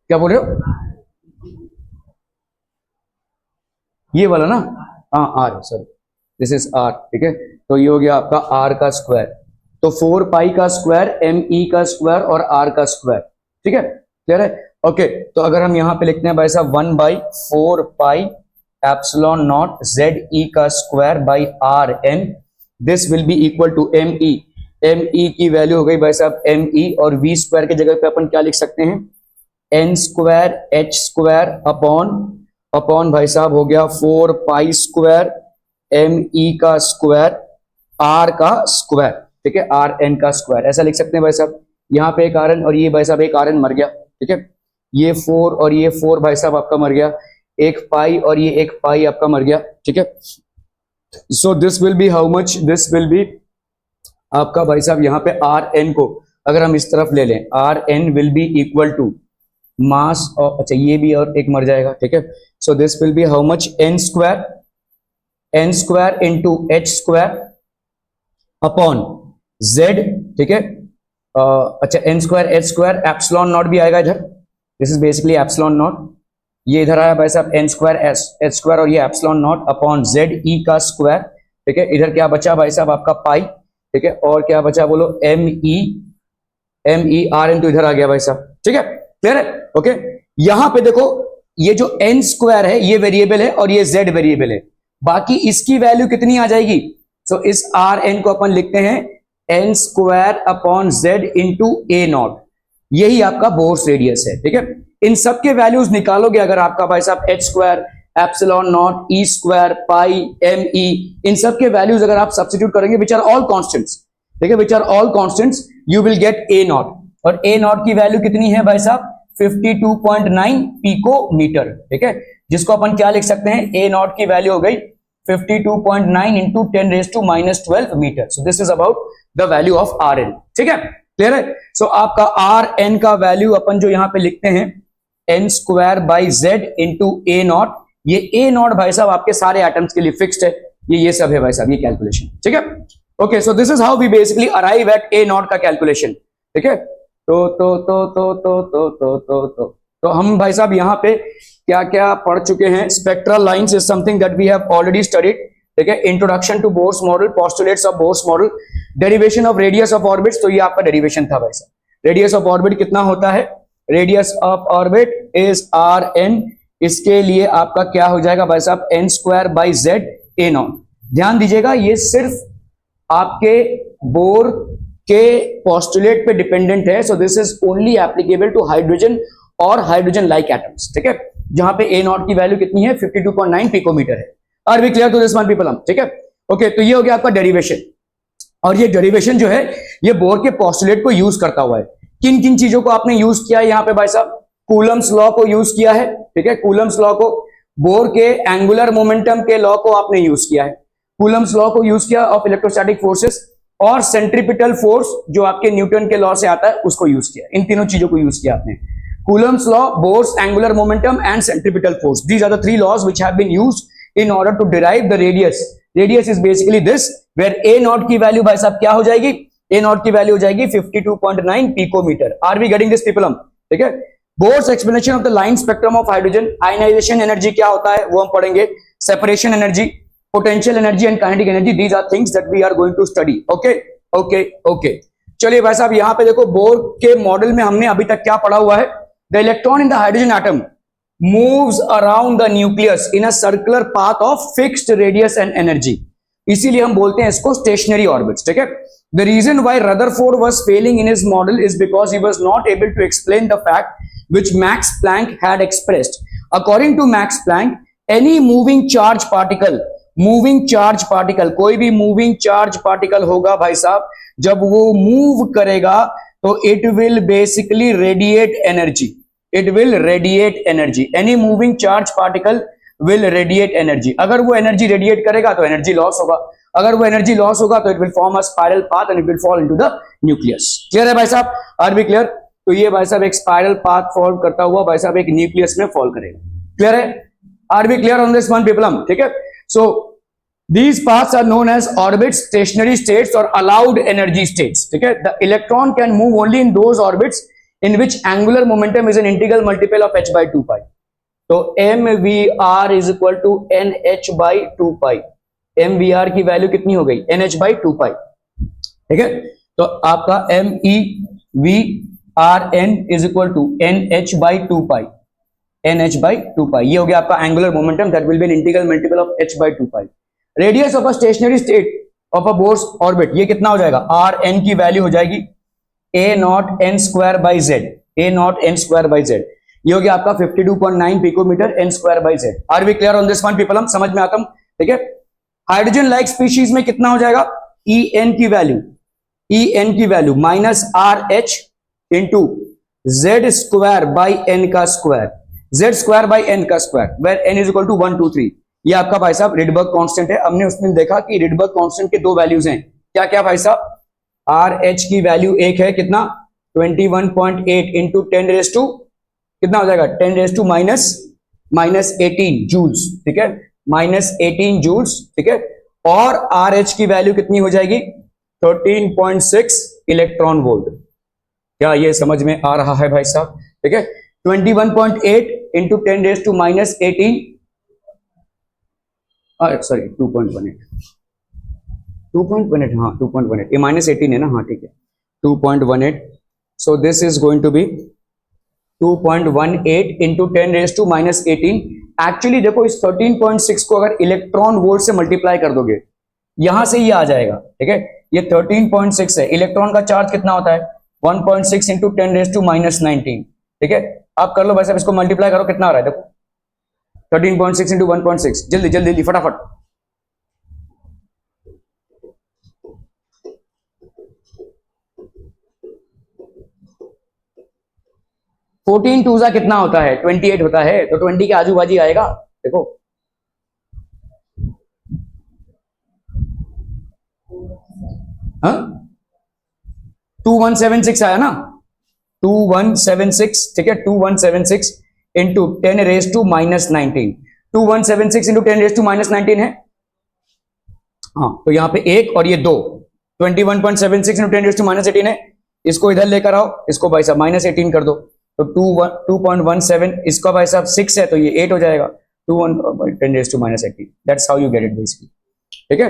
क्या बोल रहे हो, ये वाला ना, हाँ r, sorry this is r. ठीक है, तो ये हो गया आपका आर का स्क्वायर, तो 4 पाई का स्क्वायर एम ई का स्क्वायर और आर का स्क्वायर। ठीक है, क्लियर है, ओके। तो अगर हम यहाँ पे लिखते हैं भाई साहब 1/4 pi epsilon not z e का square by r n, this will be equal to m e, m e की वैल्यू हो गई भाई साहब एम ई, और वी स्क्वायर की जगह पे अपन क्या लिख सकते हैं, n square h square upon भाई साहब हो गया 4 पाई स्क्वायर एम ई का स्क्वायर आर का स्क्वायर। ठीक है, आर एन का स्क्वायर, ऐसा लिख सकते हैं भाई साहब। यहाँ पे एक आर एन और ये भाई साहब एक आर एन मर गया। ठीक है, ये 4 और ये 4 भाई साहब आपका मर गया, एक पाई और ये एक पाई आपका मर गया। ठीक है, so this will be how much, this will B आपका भाई साहब यहाँ पे आर एन को अगर हम इस तरफ ले लें, r n will be equal to mass और, अच्छा ये भी और एक मर जाएगा। ठीक है, so this will be how much, n square into h square upon z. ठीक है, अच्छा n square h square, epsilon naught भी आएगा इधर, this is basically epsilon naught, ये इधर आया भाई साहब एन स्क्वायर एच स्क्वायर और ये epsilon not upon z e का स्क्वायर। ठीक है, इधर क्या बचा भाई साहब आपका पाई। ठीक है, और क्या बचा बोलो, एम ई आर एन, तो इधर आ गया भाई साहब। ठीक है, क्लियर है, ओके। यहां पे देखो ये जो एन स्क्वायर है ये वेरिएबल है और ये जेड वेरिएबल है, बाकी इसकी वैल्यू कितनी आ जाएगी, सो इस आर एन को अपन लिखते हैं n square upon z into a naught, यही आपका बोर्स रेडियस है। ठीक है, इन सब के वैल्यूज निकालोगे अगर आपका भाई साहब h square epsilon not e square pi m e, इन सब के वैल्यूज अगर आप सब्स्टिट्यूट करेंगे विच आर ऑल कांस्टेंट्स, ठीक है, which are all constants, you will get a naught, और ए नॉट की वैल्यू कितनी है भाई साहब 52.9 पिकोमीटर। ठीक है, जिसको अपन क्या लिख सकते हैं, ए नॉट की वैल्यू हो गई 52.9 into 10⁻⁻12 metre, so this is about the value of r n. ठीक है, क्लियर है, सो आपका आर एन का वैल्यू अपन जो यहां पे लिखते हैं n square by z into a naught, ये ए नॉट भाई साहब आपके सारे एटम्स के लिए फिक्स्ड है, ये सब है भाई साहब ये कैलकुलेशन। ठीक है, okay, so this is how we basically arrive at a naught का कैलकुलेशन। ठीक है, तो हम भाई साहब यहाँ पे क्या क्या पढ़ चुके हैं, spectral lines is something that we have already studied. ठीक है, introduction to Bohr's model, postulates of Bohr's model, derivation of radius of orbits, तो ये आपका डेरिवेशन था भाई साहब। रेडियस ऑफ ऑर्बिट कितना होता है, radius of orbit is r n, इसके लिए आपका क्या हो जाएगा भाई साहब n square by z a naught. ध्यान दीजिएगा ये सिर्फ आपके बोर के पोस्टुलेट पे डिपेंडेंट है, so this is only applicable to hydrogen और हाइड्रोजन लाइक एटम्स। ठीक है, जहां पे ए नॉट की वैल्यू कितनी है 52.9 पिकोमीटर है। Are we clear to this one people hmm? ठीक है, ओके, तो ये हो गया आपका डेरिवेशन, और ये डेरिवेशन जो है ये बोर के पोस्टुलेट को यूज करता हुआ है। किन किन चीजों को आपने यूज किया है यहाँ पे भाई साहब, कूलम्स लॉ को यूज किया है। ठीक है, कूलम्स लॉ को, बोर के एंगुलर मोमेंटम के लॉ को आपने यूज किया है, कूलम्स लॉ को यूज किया ऑफ इलेक्ट्रोस्टैटिक फोर्सेस, और सेंट्रीपिटल फोर्स जो आपके न्यूटन के लॉ से आता है उसको यूज किया। इन तीनों चीजों को यूज किया आपने, Coulomb's law, Bohr's angular momentum and centripetal force, these are the three laws which have been used in order to derive the radius. Radius is basically this, where a naught की value भाई साहब क्या हो जाएगी, a naught की value हो जाएगी 52.9 picometre. Are we getting this people hmm? ठीक है, Bohr's explanation of the line spectrum of hydrogen, ionisation energy क्या होता है वो हम पढ़ेंगे, separation energy, potential energy and kinetic energy, these are things that we are going to study. Okay okay okay, चलिए भाई साहब यहां पे देखो बोर के मॉडल में हमने अभी तक क्या पढ़ा हुआ है, the electron in the hydrogen atom moves around the nucleus in a circular path of fixed radius and energy, इसीलिए हम बोलते हैं इसको stationary orbits। ठीक है, the reason why Rutherford was failing in his model is because he was not able to explain the fact which Max Planck had expressed. According to Max Planck, any moving charge particle, कोई भी moving charge particle होगा भाई साहब, जब वो move करेगा तो it will basically radiate energy, it will radiate energy, any moving charge particle will radiate energy. अगर वो एनर्जी रेडिएट करेगा तो एनर्जी लॉस होगा, अगर वो एनर्जी लॉस होगा तो it will form a spiral path and it will fall into the nucleus. Clear है भाई साहब? Are B clear? तो ये भाई साहब एक स्पाइरल पाथ फॉल करता हुआ भाई साहब एक न्यूक्लियस में फॉल करेगा। क्लियर है? Are B clear on this one people? ठीक है, सो these paths are known as orbits, stationary states or allowed energy states. ठीक है, the electron can move only in those orbits in which angular momentum is an integral multiple of h by 2 pi. तो mvr is equal to nh by 2 pi. mvr की value कितनी हो गई? nh by 2 pi. ठीक है, तो आपका mevr(n) is equal to nh by 2 pi. nh by 2 pi ये हो गया आपका angular momentum that will be an integral multiple of h by 2 pi. Radius of a stationary state of a Bohr's orbit, ये कितना हो जाएगा? Are n की value हो जाएगी a not n square by z, a not n square by z, ये हो गया आपका 52.9 picometre n square by z. Are we clear on this one people? हम समझ में आता हूं? ठीक है, हाइड्रोजन लाइक स्पीशीज में कितना हो जाएगा? ई एन की value minus r h into z square by n का square, z square by n का square, where n is equal to 1 2 3। ये आपका भाई साहब रिडबर्ग कांस्टेंट है। हमने उसमें देखा कि रिडबर्ग कांस्टेंट के दो वैल्यूज हैं, क्या क्या भाई साहब? आर एच की वैल्यू एक है कितना? 21.8 इंटू 10 रेज टू कितना हो जाएगा? 10 रेज टू माइनस 18 जूल्स। ठीक है, माइनस 18 जूल्स। ठीक है, और आर एच की वैल्यू कितनी हो जाएगी? 13.6 इलेक्ट्रॉन वोल्ट। क्या ये समझ में आ रहा है भाई साहब? ठीक है, 21.8 into 10 raise to minus 18, sorry 2.18 हाँ 2.18, ये माइनस 18 है ना? हाँ ठीक है, 2.18। So this is going to be 2.18 into 10 raise to minus 18। Actually देखो इस 13.6 को अगर इलेक्ट्रॉन वोल्ट से मल्टीप्लाई कर दोगे यहां से ये आ जाएगा। ठीक है, ये 13.6 है, इलेक्ट्रॉन का चार्ज कितना होता है? 1.6 इंटू 10 रेज टू माइनस 19। ठीक है, आप कर लो भाई साहब, इसको मल्टीप्लाई करो, कितना आ रहा है देखो? 13.6 इंटू 1.6, जल्दी जल्दी जल्दी फटाफट। 14 टूजा कितना होता है? 28 होता है, तो 20 के आजू बाजू आएगा। देखो हाँ 2176 आया ना? 2176। ठीक है, 2176 into 10 raise to minus 19। 2176 into 10 raise to minus 19 है। हाँ, तो यहां पे एक और ये दो, 21.76 इंटू 10 रेज टू माइनस 18 है। इसको इधर लेकर आओ, इसको भाई साहब माइनस 18 कर दो, तो 2.17, इसका भाई साहब 6 है तो ये 8 हो जाएगा। 10 raise to minus 18, that's how you get it basically. ठीक है,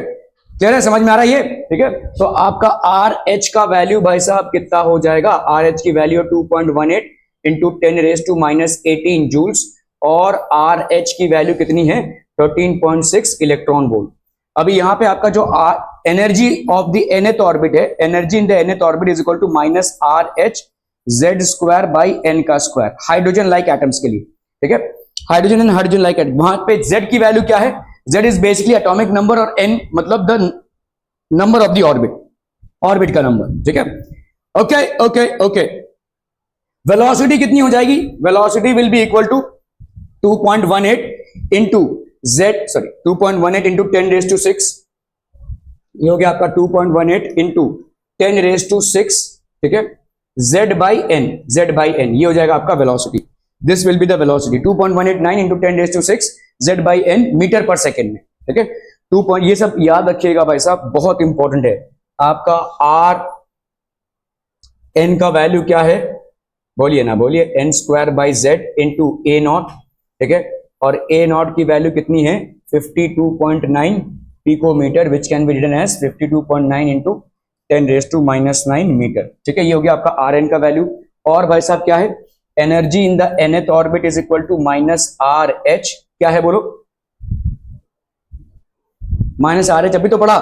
क्लियर है? समझ में आ रहा है ये? ठीक है, तो आपका आर एच का वैल्यू भाई साहब कितना हो जाएगा? आर एच की value 2.18 into 10 raise to minus 18 joules, और आर एच की वैल्यू कितनी है? 13.6 इलेक्ट्रॉन वोल्ट। अभी यहां पे आपका जो energy of the nth orbit है, energy in the nth orbit is equal to minus r h z square by n का स्क्वायर, हाइड्रोजन लाइक एटम्स के लिए। ठीक है, hydrogen and hydrogen like atom, वहां पे जेड की वैल्यू क्या है? Z is basically atomic number और एन मतलब the number of the orbit, orbit का नंबर। ठीक है, ओके ओके ओके। वेलोसिटी कितनी हो जाएगी? Velocity will be equal to 2.18 into z, sorry 2.18 into 10 raise to 6, ये हो गया आपका 2.18 इंटू 10 रेज टू 6। ठीक है, z by n, z by n, ये हो जाएगा आपका velocity. This will be the velocity 2.189 into 10 raise to 6 z by n metre per second में। ठीक है, 2. ये सब याद रखिएगा भाई साहब, बहुत इंपॉर्टेंट है। आपका आर एन का वैल्यू क्या है? बोलिए ना, बोलिए। N square by z into a naught. ठीक है, और ए नॉट की वैल्यू कितनी है? 52.9 picometre, which can be written as 52.9 into 10 raise to minus 9 metre. ठीक है, ये हो गया आपका आर एन का वैल्यू। और भाई साहब क्या है? Energy in the nth orbit is equal to minus r h, क्या है बोलो? माइनस आर एच, अभी तो पढ़ा,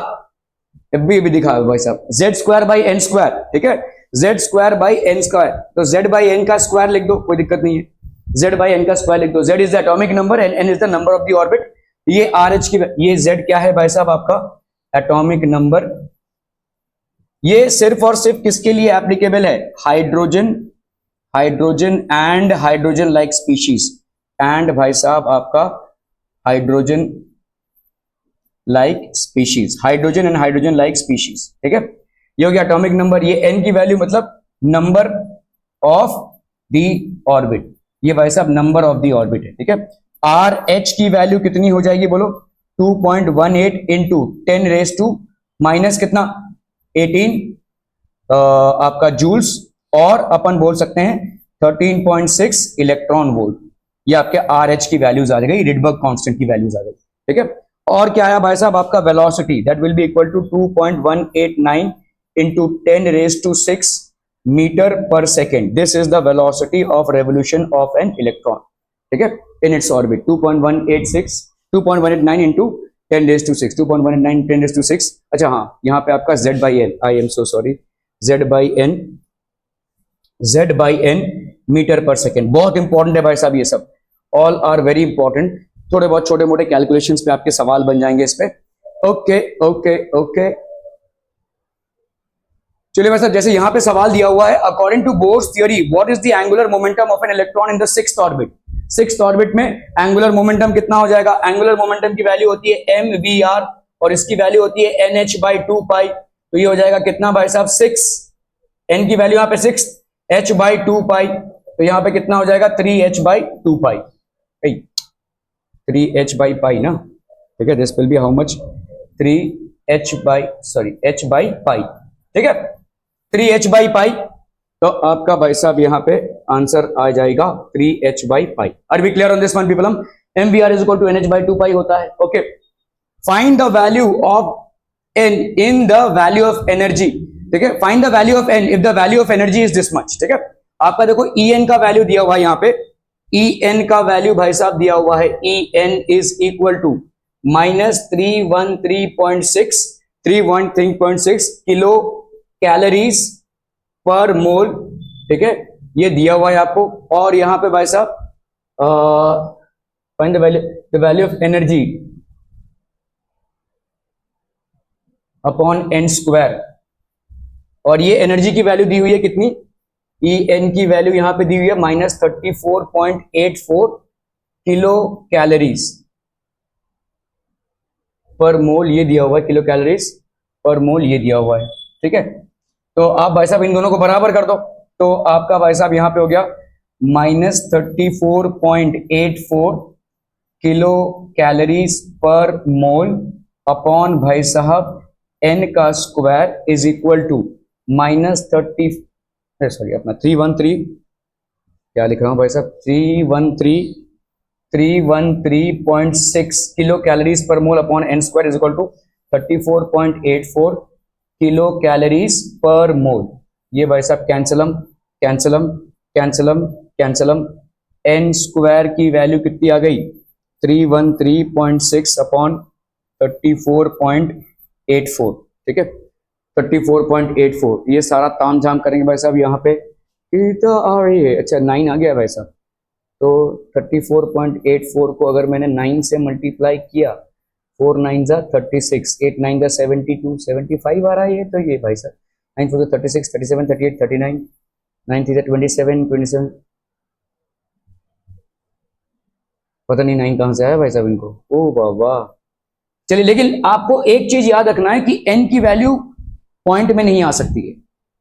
अभी दिखा भाई साहब, z square by n square. ठीक है, z square by n square, तो जेड बाई एन का स्क्वायर लिख दो, कोई दिक्कत नहीं है। जेड बाई एन का स्क्वायर लिख दो। Z is the atomic number and n is the number of the orbit. ये आर एच की, ये जेड क्या है भाई साहब? आपका एटॉमिक नंबर। ये सिर्फ और सिर्फ किसके लिए एप्लीकेबल है? Hydrogen, hydrogen and hydrogen like species, and भाई साहब आपका hydrogen like species, hydrogen and hydrogen like species, ठीक है। ये हो गया एटॉमिक नंबर। ये n की वैल्यू मतलब नंबर ऑफ दी ऑर्बिट, ये भाई साहब नंबर ऑफ दी ऑर्बिट है, ठीक है। आर एच की वैल्यू कितनी हो जाएगी बोलो, 2.18 इंटू 10 रेज टू माइनस कितना 18 आपका जूल्स, और अपन बोल सकते हैं 13.6 इलेक्ट्रॉन वोल्ट। ये आपके आर एच की वैल्यूज आ जाएगी, रिडबर्ग कांस्टेंट की वैल्यूज आ गई, ठीक है। और क्या आया भाई साहब आपका velocity, that will be equal to 2.189 into 10 raise to 6 metre per second. This is the velocity of revolution of an electron, ठीक है, in its orbit. 2.189 into 10 raise to 6, 2.189 10 raise to 6। अच्छा हाँ, यहाँ पे आपका z by n, I am so sorry, z by n metre per second. बहुत important है भाई साहब ये सब, ऑल आर वेरी इंपॉर्टेंट। थोड़े बहुत छोटे मोटे कैलकुलेशंस पे आपके सवाल बन जाएंगे इस पे। ओके ओके ओके, चलिए भाई साहब, जैसे यहां पे सवाल दिया हुआ है, according to Bohr's theory what is the angular momentum of an electron in the sixth orbit. Sixth orbit में एंगुलर मोमेंटम कितना हो जाएगा, एंगुलर मोमेंटम की वैल्यू होती है mvr और इसकी वैल्यू होती है nh बाई 2 पाई। तो ये हो जाएगा कितना भाई साहब 6, n की वैल्यू यहाँ पे 6, h बाई 2 पाई, तो यहाँ पे कितना हो जाएगा 3h by 2 pi, 3h by पाई ना, ठीक है। This will be how much, 3h by sorry h by pi, ठीक है, 3h बाई पाई। तो आपका भाई साहब यहाँ पे आंसर आ जाएगा 3h by pi. Are we clear on this one people? हम mvr is equal to nh by 2 pi होता है, okay. Find the value of n in the value of energy, ठीक है। Find the value of n if the value of energy is this much, ठीक है। आपका देखो En का value दिया हुआ है यहाँ पे, En का वैल्यू भाई साहब दिया हुआ है, En is equal to minus 313.6 kilo calories per mole, ठीक है, ये दिया हुआ है आपको। और यहां पे भाई साहब find the value of energy upon n square, और ये एनर्जी की वैल्यू दी हुई है कितनी, En की वैल्यू यहां पे दी हुई है minus 34.84 kilo calories per mole, ये दिया हुआ है किलो कैलोरीज पर मोल, ये दिया हुआ है, ठीक है। तो आप भाई साहब इन दोनों को बराबर कर दो, तो आपका भाई साहब यहाँ पे हो गया minus 34.84 kilo calories per mole upon भाई साहब n का square is equal to minus 313, क्या लिख रहा हूँ भाई साहब, 313.6 kilo calories per mole upon n square is equal to 34.84 kilo calories per mole. ये भाई साहब cancel cancel cancel cancel, n स्क्वायर की वैल्यू कितनी आ गई 313.6 अपॉन 34.84, ठीक है, 34.84। ये सारा ताम झाम करेंगे भाई साहब यहाँ पे, तो आ रही है, अच्छा 9 आ गया भाई साहब। तो 34.84 को अगर मैंने 9 से मल्टीप्लाई किया, 4 9 जा 36, 8 9 जा 72, 75 आ रहा है ये। तो ये भाई साहब 9 4 36, 37, 38, 39, 9 3 27, 27, पता नहीं 9 कहाँ से आया भाई साहब इनको, ओ बाबा। चलिए, लेकिन आपको एक चीज याद रखना है कि n की वैल्यू पॉइंट में नहीं आ सकती है,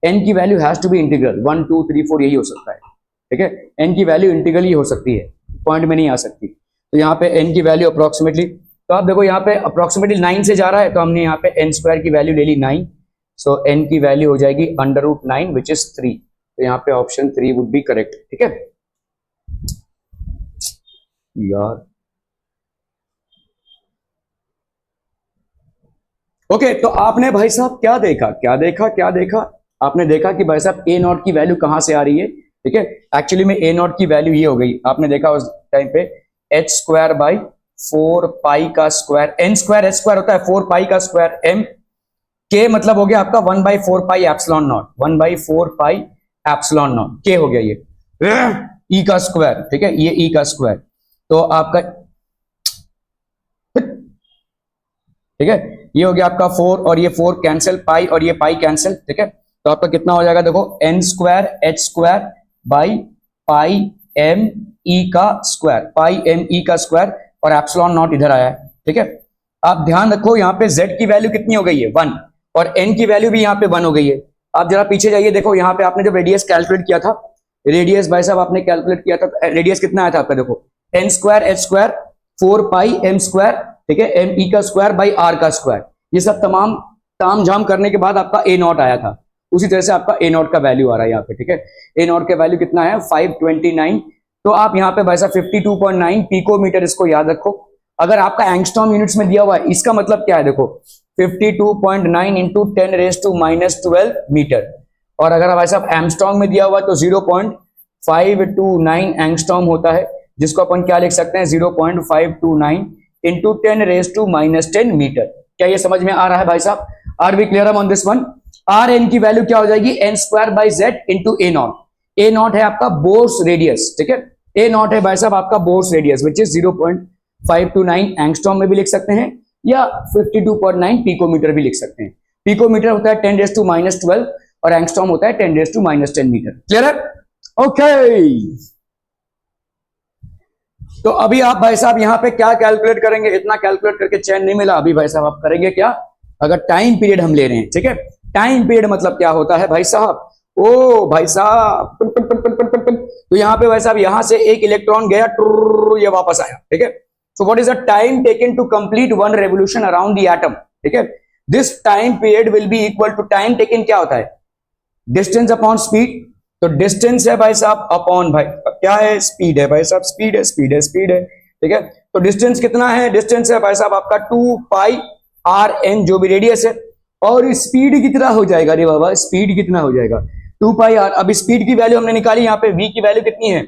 n की value has to be integral, 1 2 3 4 यही हो सकता है, ठीक है। n की वैल्यू इंटीग्रल ही हो सकती है, पॉइंट में नहीं आ सकती। तो यहाँ पे n की वैल्यू अप्रोक्सीमेटली, तो आप देखो यहाँ पे अप्रोक्सीमेटली 9 से जा रहा है, तो हमने यहाँ पे n स्क्वायर की वैल्यू ले ली 9, सो n की वैल्यू हो जाएगी √9 विच इज 3। तो यहाँ पे ऑप्शन 3 वुड बी करेक्ट, ठीक है यार। ओके, तो आपने भाई साहब क्या देखा, क्या देखा, क्या देखा, आपने देखा कि भाई साहब ए नॉट की वैल्यू कहां से आ रही है, ठीक है। एक्चुअली में ए नॉट की वैल्यू ये हो गई, आपने देखा उस टाइम पे h स्क्वायर बाई 4 पाई का square, n square h square होता है 4 पाई का स्क्वायर m, k मतलब हो गया आपका 1 by 4 pi epsilon not, 1 by 4 pi epsilon not, k हो गया ये e का स्क्वायर, ठीक है, ये e का स्क्वायर। तो आपका ठीक है, ये हो गया आपका 4 और ये 4 कैंसिल, पाई और ये पाई कैंसिल, ठीक है। तो आपका कितना हो जाएगा देखो n square h square by pi m e का स्क्वायर, पाई एम ई का स्क्वायर, और एप्सिलॉन नॉट इधर आया है। ठीक है, आप ध्यान रखो यहाँ पे z की वैल्यू कितनी हो गई है 1, और n की वैल्यू भी यहाँ पे 1 हो गई है। आप जरा पीछे जाइए, देखो यहाँ पे आपने जब रेडियस कैलकुलेट किया था, रेडियस भाई साहब आपने कैलकुलेट किया था, रेडियस कितना आया था आपका, देखो n स्क्वायर h स्क्वायर 4 पाई m स्क्वायर, ठीक है, एम ई का स्क्वायर बाई r का स्क्वायर। ये सब तमाम ताम झाम करने के बाद आपका a नॉट आया था। उसी तरह से आपका a नॉट का वैल्यू आ रहा है यहाँ पे। ठीक है, a नॉट का वैल्यू कितना है 529। तो आप यहाँ पे भाई साहब 52.9 पिकोमीटर, इसको याद रखो। अगर आपका एंगस्ट्रॉम यूनिट्स में दिया हुआ है, इसका मतलब क्या है, देखो 52.9 इंटू 10⁻⁻12 मीटर, और अगर भाई साहब एंगस्ट्रॉम में दिया हुआ है तो 0.529 एंगस्ट्रॉम होता है, जिसको अपन क्या लिख सकते हैं 0.529 इंटू 10⁻⁻10 मीटर। क्या ये समझ में आ रहा है भाई साहब? Are we clear on this one? R n की वैल्यू क्या हो जाएगी, n square by z into a naught. A naught है आपका बोर्स रेडियस, ठीक है, ए नॉट है भाई साहब आपका Bohr's radius, which is 0.529 angstrom में भी लिख सकते हैं, या 52.9 पिकोमीटर भी लिख सकते हैं। पिकोमीटर होता है 10⁻⁻12 और एंगस्ट्रॉम होता है 10⁻⁻10 मीटर। क्लियर है? ओके, तो अभी आप भाई साहब यहाँ पे क्या कैलकुलेट करेंगे, इतना कैलकुलेट करके चैन नहीं मिला। अभी भाई साहब आप करेंगे क्या, अगर टाइम पीरियड हम ले रहे हैं, ठीक है, टाइम पीरियड मतलब क्या होता है भाई साहब, ओ भाई साहब तो यहाँ पे भाई साहब यहाँ से एक इलेक्ट्रॉन गया, ये वापस आया, ठीक है। So what is the time taken to complete one revolution around the atom, ठीक है। This time period will be equal to, time taken क्या होता है, डिस्टेंस अपॉन स्पीड। तो डिस्टेंस है भाई साहब अपॉन, भाई क्या है, स्पीड है भाई साहब, स्पीड है, स्पीड है, स्पीड है, ठीक है। तो डिस्टेंस कितना है, डिस्टेंस है भाई साहब आपका 2 पाई आर एन, जो भी रेडियस है, और स्पीड कितना हो जाएगा रे बाबा, स्पीड कितना हो जाएगा 2 पाई आर। अब स्पीड की वैल्यू हमने निकाली, यहाँ पे v की वैल्यू कितनी है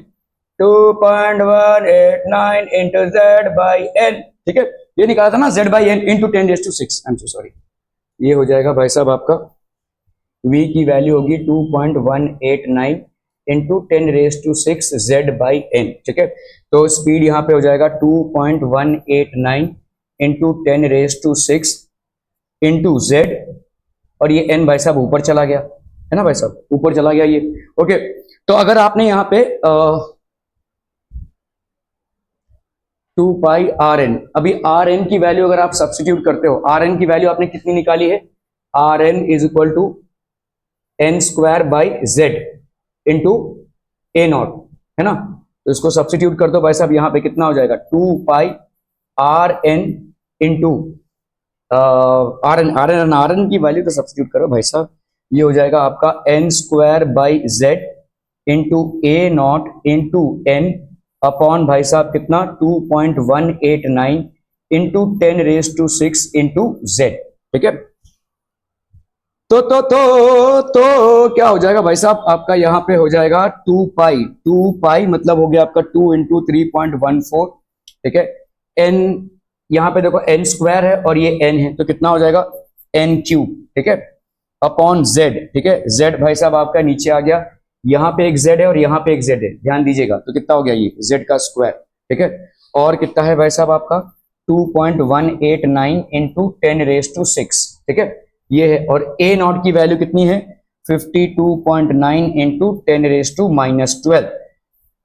2.189 इंटू जेड बाई एन, ठीक है, ये निकाला था ना z by n into 10⁻⁶। I am so sorry, ये हो जाएगा भाई साहब आपका v की वैल्यू होगी 2.189 इंटू 10⁻⁶ z बाई एन, ठीक है। तो स्पीड यहाँ पे हो जाएगा 2.189 इंटू 10⁻⁶ इंटू z, और ये n भाई साहब ऊपर चला गया, है ना भाई साहब, ऊपर चला गया ये। ओके, तो अगर आपने यहाँ पे 2 पाई आर एन, अभी आर एन की वैल्यू अगर आप सब्स्टिट्यूट करते हो, आर एन की वैल्यू आपने कितनी निकाली है, r n is equal to n square by z into a naught, है ना। तो इसको सब्स्टिट्यूट कर दो भाई साहब, यहाँ पे कितना हो जाएगा 2 pi r n into r n की वैल्यू तो सब्स्टिट्यूट करो भाई साहब, ये हो जाएगा आपका n square by z into a not into n upon भाई साहब कितना 2.189 इंटू 10⁻⁶ इंटू जेड, ठीक है। तो क्या हो जाएगा भाई साहब आपका, यहाँ पे हो जाएगा 2 पाई मतलब हो गया आपका 2 इंटू 3.14, ठीक है। एन यहाँ पे देखो एन स्क्वायर है और ये एन है, तो कितना हो जाएगा एन क्यूब, ठीक है, अपॉन जेड, ठीक है। जेड भाई साहब आपका नीचे आ गया, यहाँ पे एक जेड है और यहाँ पे एक जेड है, ध्यान दीजिएगा, तो कितना हो गया ये जेड का स्क्वायर, ठीक है। और कितना है भाई साहब आपका 2.189 इंटू 10⁻⁶, ठीक है, ये है। और ए नॉट की वैल्यू कितनी है 52.9 इंटू 10⁻⁻12,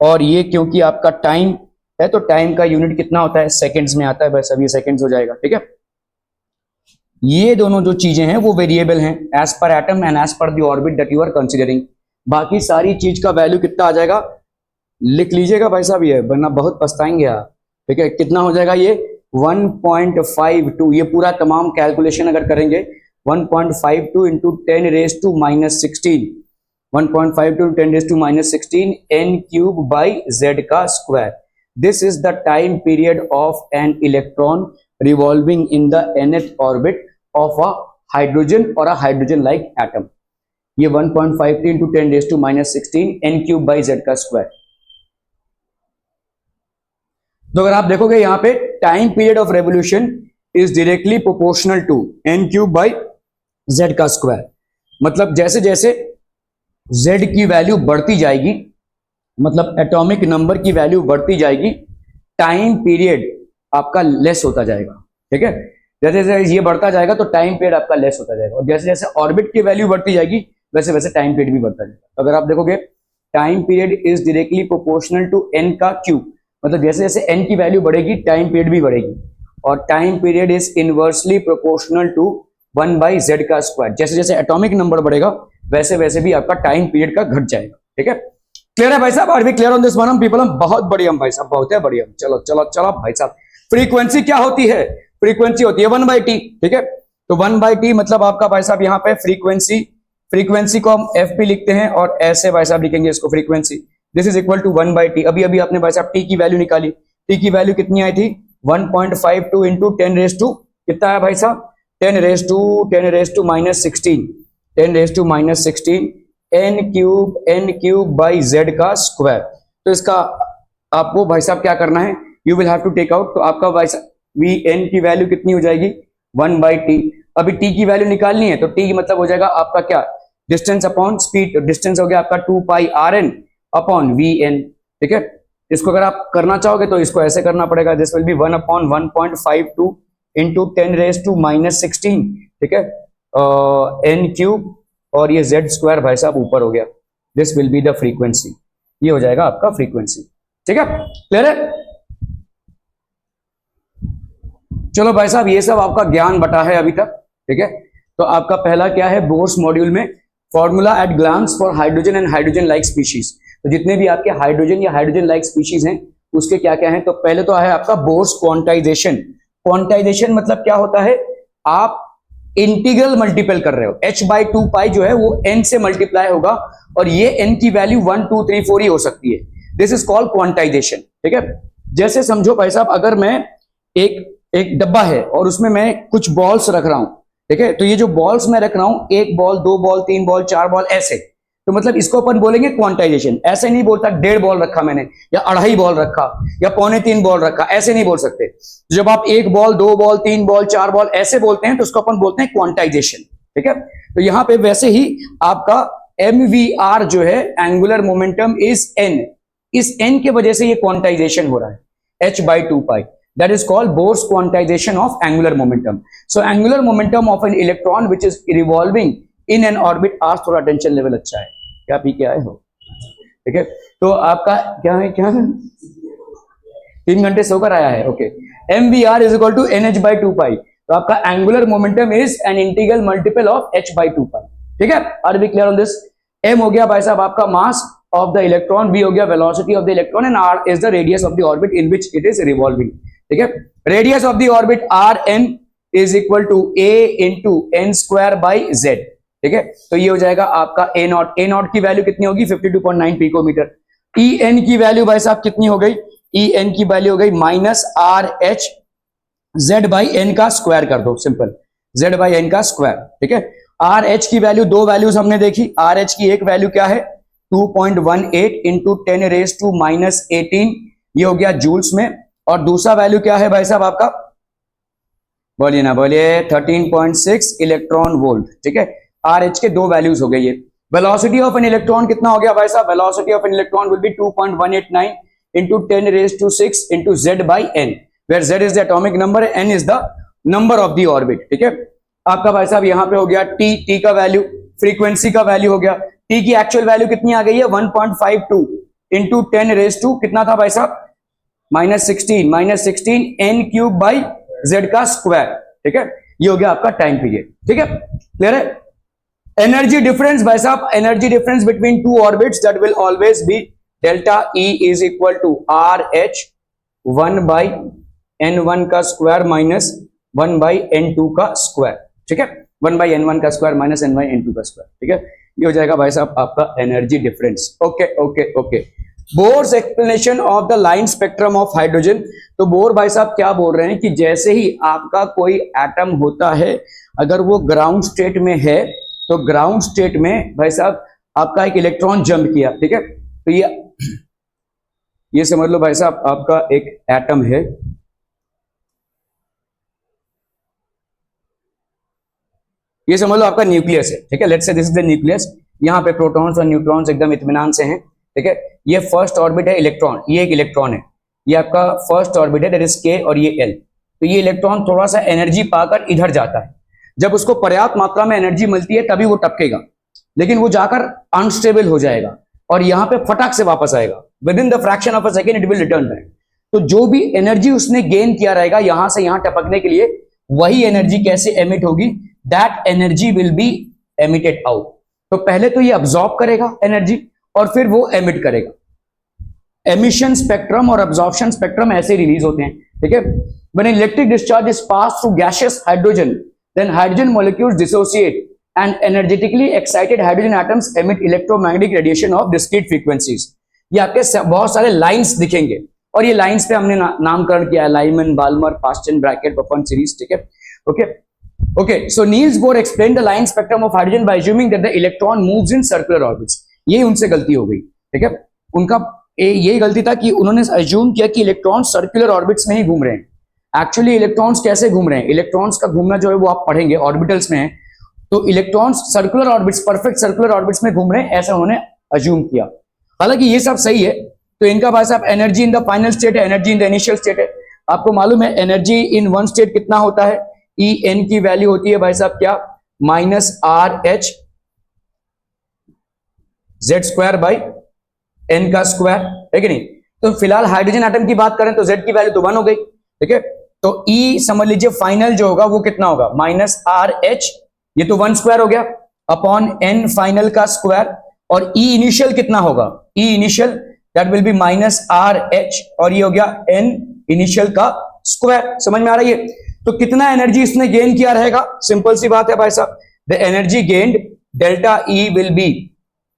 और ये क्योंकि आपका टाइम है तो टाइम का यूनिट कितना होता है, सेकंड्स में आता है, बस अब ये सेकंड्स हो जाएगा, ठीक है। ये दोनों जो चीजें हैं वो वेरिएबल हैं as per atom and as per the orbit that you are considering. बाकी सारी चीज का वैल्यू कितना आ जाएगा, लिख लीजिएगा भाई साहब ये, वरना बहुत पछताएंगे आप, ठीक है। कितना हो जाएगा ये 1.52, ये पूरा तमाम कैलकुलेशन अगर करेंगे 1.52 into 10⁻⁻16, 1.52 10⁻⁻16 n cube by z का square. This is the time period of an electron revolving in the nth orbit of a hydrogen और अ हाइड्रोजन लाइक एटम। ये 1.52 into 10⁻⁻16 n cube by z का square. तो अगर आप देखोगे यहाँ पे time period of revolution is directly proportional to n cube by z का स्क्वायर। मतलब जैसे जैसे जेड की वैल्यू बढ़ती जाएगी, मतलब एटॉमिक नंबर की वैल्यू बढ़ती जाएगी, टाइम पीरियड आपका लेस होता जाएगा, ठीक है। जैसे जैसे ये बढ़ता जाएगा तो टाइम पीरियड आपका लेस होता जाएगा, और जैसे जैसे ऑर्बिट की वैल्यू बढ़ती जाएगी वैसे वैसे टाइम पीरियड भी बढ़ता जाएगा। अगर आप देखोगे time period is directly proportional to n का क्यूब, मतलब जैसे जैसे n की वैल्यू बढ़ेगी टाइम पीरियड भी बढ़ेगी, और time period is inversely proportional to 1/z का स्क्वायर, जैसे जैसे एटॉमिक नंबर बढ़ेगा वैसे वैसे भी आपका टाइम पीरियड का घट जाएगा। ठीक है, क्लियर है भाई साहब? Are we clear on this one people? हम बहुत बढ़िया भाई साहब, बहुत है बढ़िया। चलो चलो चलो भाई साहब, फ्रीक्वेंसी क्या होती है? फ्रीक्वेंसी होती है 1/t। ठीक है, तो 1/t मतलब आपका भाई साहब यहाँ पे फ्रीक्वेंसी को हम fp लिखते हैं और ऐसे भाई साहब लिखेंगे इसको frequency, this is equal to 1/t। अभी अभी आपने भाई साहब t की वैल्यू निकाली, t की वैल्यू कितनी आई थी? 1.52 इंटू 10 रेज टू कितना है भाई साहब? 10 raise to -16, 10 raise to -16 n cube by z का स्क्वायर। तो इसका आपको भाई साहब क्या करना है, you will have to take out. तो आपका भाई साहब vn की वैल्यू कितनी हो जाएगी? 1/t। अभी t की वैल्यू निकालनी है तो t मतलब हो जाएगा आपका क्या? डिस्टेंस अपॉन स्पीड, डिस्टेंस हो गया आपका 2πrn अपॉन vn। ठीक है, इसको अगर आप करना चाहोगे तो इसको ऐसे करना पड़ेगा, this will be 1/1.52 into 10 raise to -16। ठीक है, n क्यूब और ये z स्क्वायर भाई साहब ऊपर हो गया, this will be the frequency, ये हो जाएगा आपका फ्रीक्वेंसी। ठीक है, क्लियर है? चलो भाई साहब, ये सब आपका ज्ञान बटा है अभी तक। ठीक है, तो आपका पहला क्या है बोर्स मॉड्यूल में? Formula at glance for hydrogen and hydrogen like species. तो जितने भी आपके हाइड्रोजन या हाइड्रोजन लाइक स्पीशीज हैं उसके क्या क्या हैं? तो पहले तो है आपका बोर्स क्वांटाइजेशन। क्वांटाइजेशन मतलब क्या होता है? आप इंटीग्रल मल्टीपल कर रहे हो, h/2 पाई जो है वो n से मल्टीप्लाई होगा और ये n की वैल्यू 1 2 3 4 ही हो सकती है, दिस इज कॉल्ड क्वांटाइजेशन। ठीक है, जैसे समझो भाई साहब अगर मैं एक डब्बा है और उसमें मैं कुछ बॉल्स रख रहा हूं, ठीक है, तो ये जो बॉल्स मैं रख रहा हूं, 1 बॉल 2 बॉल 3 बॉल 4 बॉल ऐसे, तो मतलब इसको अपन बोलेंगे क्वांटाइजेशन। ऐसे नहीं बोलता 1.5 बॉल रखा मैंने या 2.5 बॉल रखा या 2.25 बॉल रखा, ऐसे नहीं बोल सकते। जब आप 1 बॉल 2 बॉल 3 बॉल 4 बॉल ऐसे बोलते हैं तो उसको अपन बोलते हैं क्वांटाइजेशन। ठीक है, तो यहां पे वैसे ही आपका mvr जो है एंगुलर मोमेंटम इज n, इस n के वजह से ये क्वांटाइजेशन हो रहा है h/2 pi, that is called Bohr's quantization of angular momentum. So angular momentum of an electron which is revolving in an orbit, आज थोड़ा टेंशन लेवल अच्छा है, क्या पी के आए हो? ठीक है, तो आपका क्या है 3 घंटे सोकर आया है, okay. mvr is equal to nh/2 pi, तो आपका angular momentum is n integral multiple of h/2 pi. ठीक है, are we clear on this? m हो गया भाई साहब आपका mass of the electron, v हो गया velocity of the electron and r is the radius of the orbit in which it is revolving. ठीक है, radius of the orbit r n is equal to a into n square by z। ठीक है, तो ये हो जाएगा आपका a naught. a naught की वैल्यू कितनी होगी? 52.9 पिकोमीटर। e n की वैल्यू भाई साहब कितनी हो गई? e n की वैल्यू हो गई -r/h z बाई एन का स्क्वायर कर दो, सिंपल z बाई एन का स्क्वायर। ठीक है, आर एच की वैल्यू, दो वैल्यूज हमने देखी। आर एच की एक वैल्यू क्या है? 2.18 इंटू 10 रेज टू -18, ये हो गया जूल्स में। और दूसरा वैल्यू क्या है भाई साहब आपका? बोलिए ना बोलिए, 13.6 इलेक्ट्रॉन वोल्ट। ठीक है, आर एच के दो वैल्यूज हो गए ये। वेलोसिटी ऑफ एन इलेक्ट्रॉन कितना हो गया भाई साहब? Velocity of an electron will be 2.189 into 10 raise to 6 into z by n, where z is the atomic number, n is the number of the orbit. ठीक है, आपका भाई साहब यहाँ पे हो गया t का वैल्यू, फ्रीक्वेंसी का वैल्यू हो गया। t की एक्चुअल वैल्यू कितनी आ गई है? 1.52 इंटू 10 रेज टू कितना था भाई साहब? -16 n क्यूब बाई z का स्क्वायर। ठीक है, ये हो गया आपका टाइम पीरियड। ठीक है, क्लियर है? एनर्जी डिफरेंस भाई साहब, energy difference between two orbits that will always be delta E is equal to RH 1/n1 का स्क्वायर माइनस 1/n2 का स्क्वायर। ठीक है, 1/n1 का स्क्वायर माइनस n/n2 का स्क्वायर। ठीक है, ये हो जाएगा भाई साहब आपका energy difference. Okay okay okay. Bohr's explanation of the line spectrum of hydrogen. तो बोर भाई साहब क्या बोल रहे हैं कि जैसे ही आपका कोई एटम होता है, अगर वो ग्राउंड स्टेट में है तो ग्राउंड स्टेट में भाई साहब आपका एक इलेक्ट्रॉन जंप किया। ठीक है, तो ये समझ लो भाई साहब आपका एक एटम है, ये समझ लो आपका न्यूक्लियस है। ठीक है, let's say this is the nucleus. यहाँ पे प्रोटॉन्स और न्यूट्रॉन्स एकदम इत्मीनान से हैं। ठीक है, ये फर्स्ट ऑर्बिट है इलेक्ट्रॉन, ये एक इलेक्ट्रॉन है, ये आपका फर्स्ट ऑर्बिट है, दैट इज k और ये l। तो ये इलेक्ट्रॉन थोड़ा सा एनर्जी पाकर इधर जाता है, जब उसको पर्याप्त मात्रा में एनर्जी मिलती है तभी वो टपकेगा, लेकिन वो जाकर अनस्टेबल हो जाएगा और यहाँ पे फटाक से वापस आएगा, with in the fraction of a second it will return back. तो जो भी एनर्जी उसने गेन किया रहेगा यहां से यहां टपकने के लिए, वही एनर्जी कैसे एमिट होगी, that energy will be emitted out. तो पहले तो ये अब्सॉर्ब करेगा एनर्जी और फिर वो एमिट करेगा। एमिशन स्पेक्ट्रम और अब्सॉर्प्शन स्पेक्ट्रम ऐसे रिलीज होते हैं, ठीक है। When electric discharge is passed through gaseous hydrogen, then hydrogen molecules dissociate and energetically excited hydrogen atoms emit electromagnetic radiation of discrete frequencies। ये आपके बहुत सारे लाइंस दिखेंगे और ये लाइंस पे हमने नामकरण किया है, Lyman, Balmer, Paschen, Brackett, Pfund series, ठीक है। Okay, so Niels Bohr explained the line spectrum of hydrogen by assuming that the electron moves in circular orbits। ये उनसे गलती हो गई, ठीक है। उनका ये गलती था कि उन्होंने अज्यूम किया कि इलेक्ट्रॉन सर्कुलर ऑर्बिट्स में ही घूम रहे हैं। एक्चुअली इलेक्ट्रॉन्स कैसे घूम रहे हैं, इलेक्ट्रॉन्स का घूमना जो है वो आप पढ़ेंगे, ऑर्बिटल्स में है। तो electrons circular orbits, perfect circular orbits में घूम रहे हैं, ऐसा उन्होंने अज्यूम किया। हालांकि ये सब सही है। तो इनका भाई साहब energy in the final state है, energy in the initial state है। आपको मालूम है एनर्जी इन वन स्टेट कितना होता है, ई एन की वैल्यू होती है भाई साहब क्या, minus r h z square by n का स्क्वायर, है कि नहीं। तो फिलहाल हाइड्रोजन एटम की बात करें तो जेड की वैल्यू तो 1 हो गई, ठीक है। तो ई समझ लीजिए फाइनल जो होगा वो कितना होगा, माइनस आर एच, ये तो 1 स्क्वायर हो गया, अपॉन एन फाइनल का स्क्वायर। और ई इनिशियल कितना होगा, ई initial that will be minus r H, और ये हो गया एन इनिशियल का स्क्वायर। समझ में आ रही है। तो कितना एनर्जी इसने गेन किया रहेगा, सिंपल सी बात है भाई साहब, the energy gained delta e will be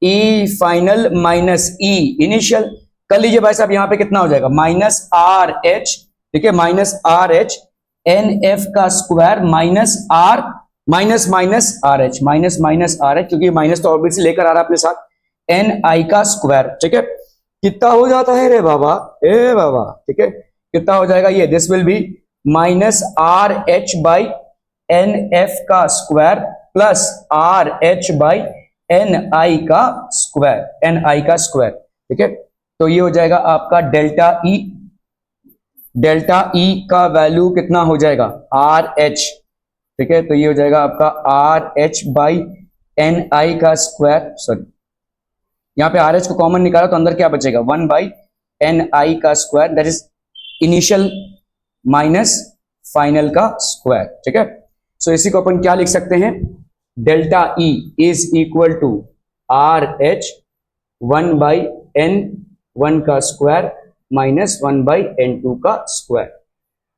e final minus e initial. कर लीजिए भाई साहब, यहां पे कितना हो जाएगा, माइनस आर एच, ठीक है, minus r h n f का square minus r minus minus r h, minus minus r h, क्योंकि माइनस तो ऑब्वियसली लेकर आ रहा है अपने साथ, एन आई का स्क्वायर, ठीक है। कितना हो जाता है रे बाबा, ए बाबा, ठीक है, कितना हो जाएगा ये, this will be minus r h by n f का square plus r h by n i का स्क्वायर, एन आई का स्क्वायर, ठीक है। तो ये हो जाएगा आपका डेल्टा ई, डेल्टा ई का वैल्यू कितना हो जाएगा, आर एच, ठीक है। तो ये हो जाएगा आपका are h by n i का स्क्वायर, सॉरी यहां पे आर एच को कॉमन निकाला तो अंदर क्या बचेगा, 1 बाई एन आई का square, that is initial minus final का स्क्वायर, ठीक है। सो इसी को अपन क्या लिख सकते हैं, delta e is equal to r h 1 by n 1 का स्क्वायर माइनस 1 बाई एन 2 का square.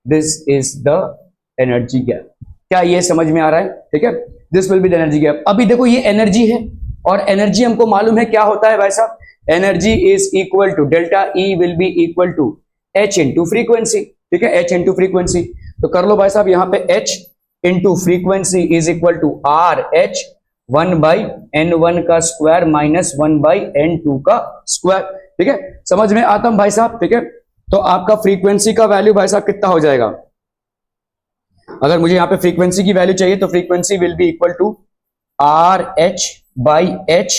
This is the energy gap. क्या ये समझ में आ रहा है, ठीक है। This will be the energy gap. अभी देखो ये एनर्जी है और एनर्जी हमको मालूम है क्या होता है भाई साहब, energy is equal to delta e will be equal to h into frequency, ठीक है, एच इंटू फ्रीक्वेंसी। तो कर लो भाई साहब, यहां पे h into frequency is equal to r h 1 by n 1 का स्क्वायर माइनस 1 बाई एन 2 का स्क्वायर, ठीक है। समझ में आता भाई साहब, ठीक है। तो आपका फ्रीक्वेंसी का वैल्यू भाई साहब कितना हो जाएगा, अगर मुझे यहां पे फ्रीक्वेंसी की वैल्यू चाहिए तो frequency will be equal to r h by h,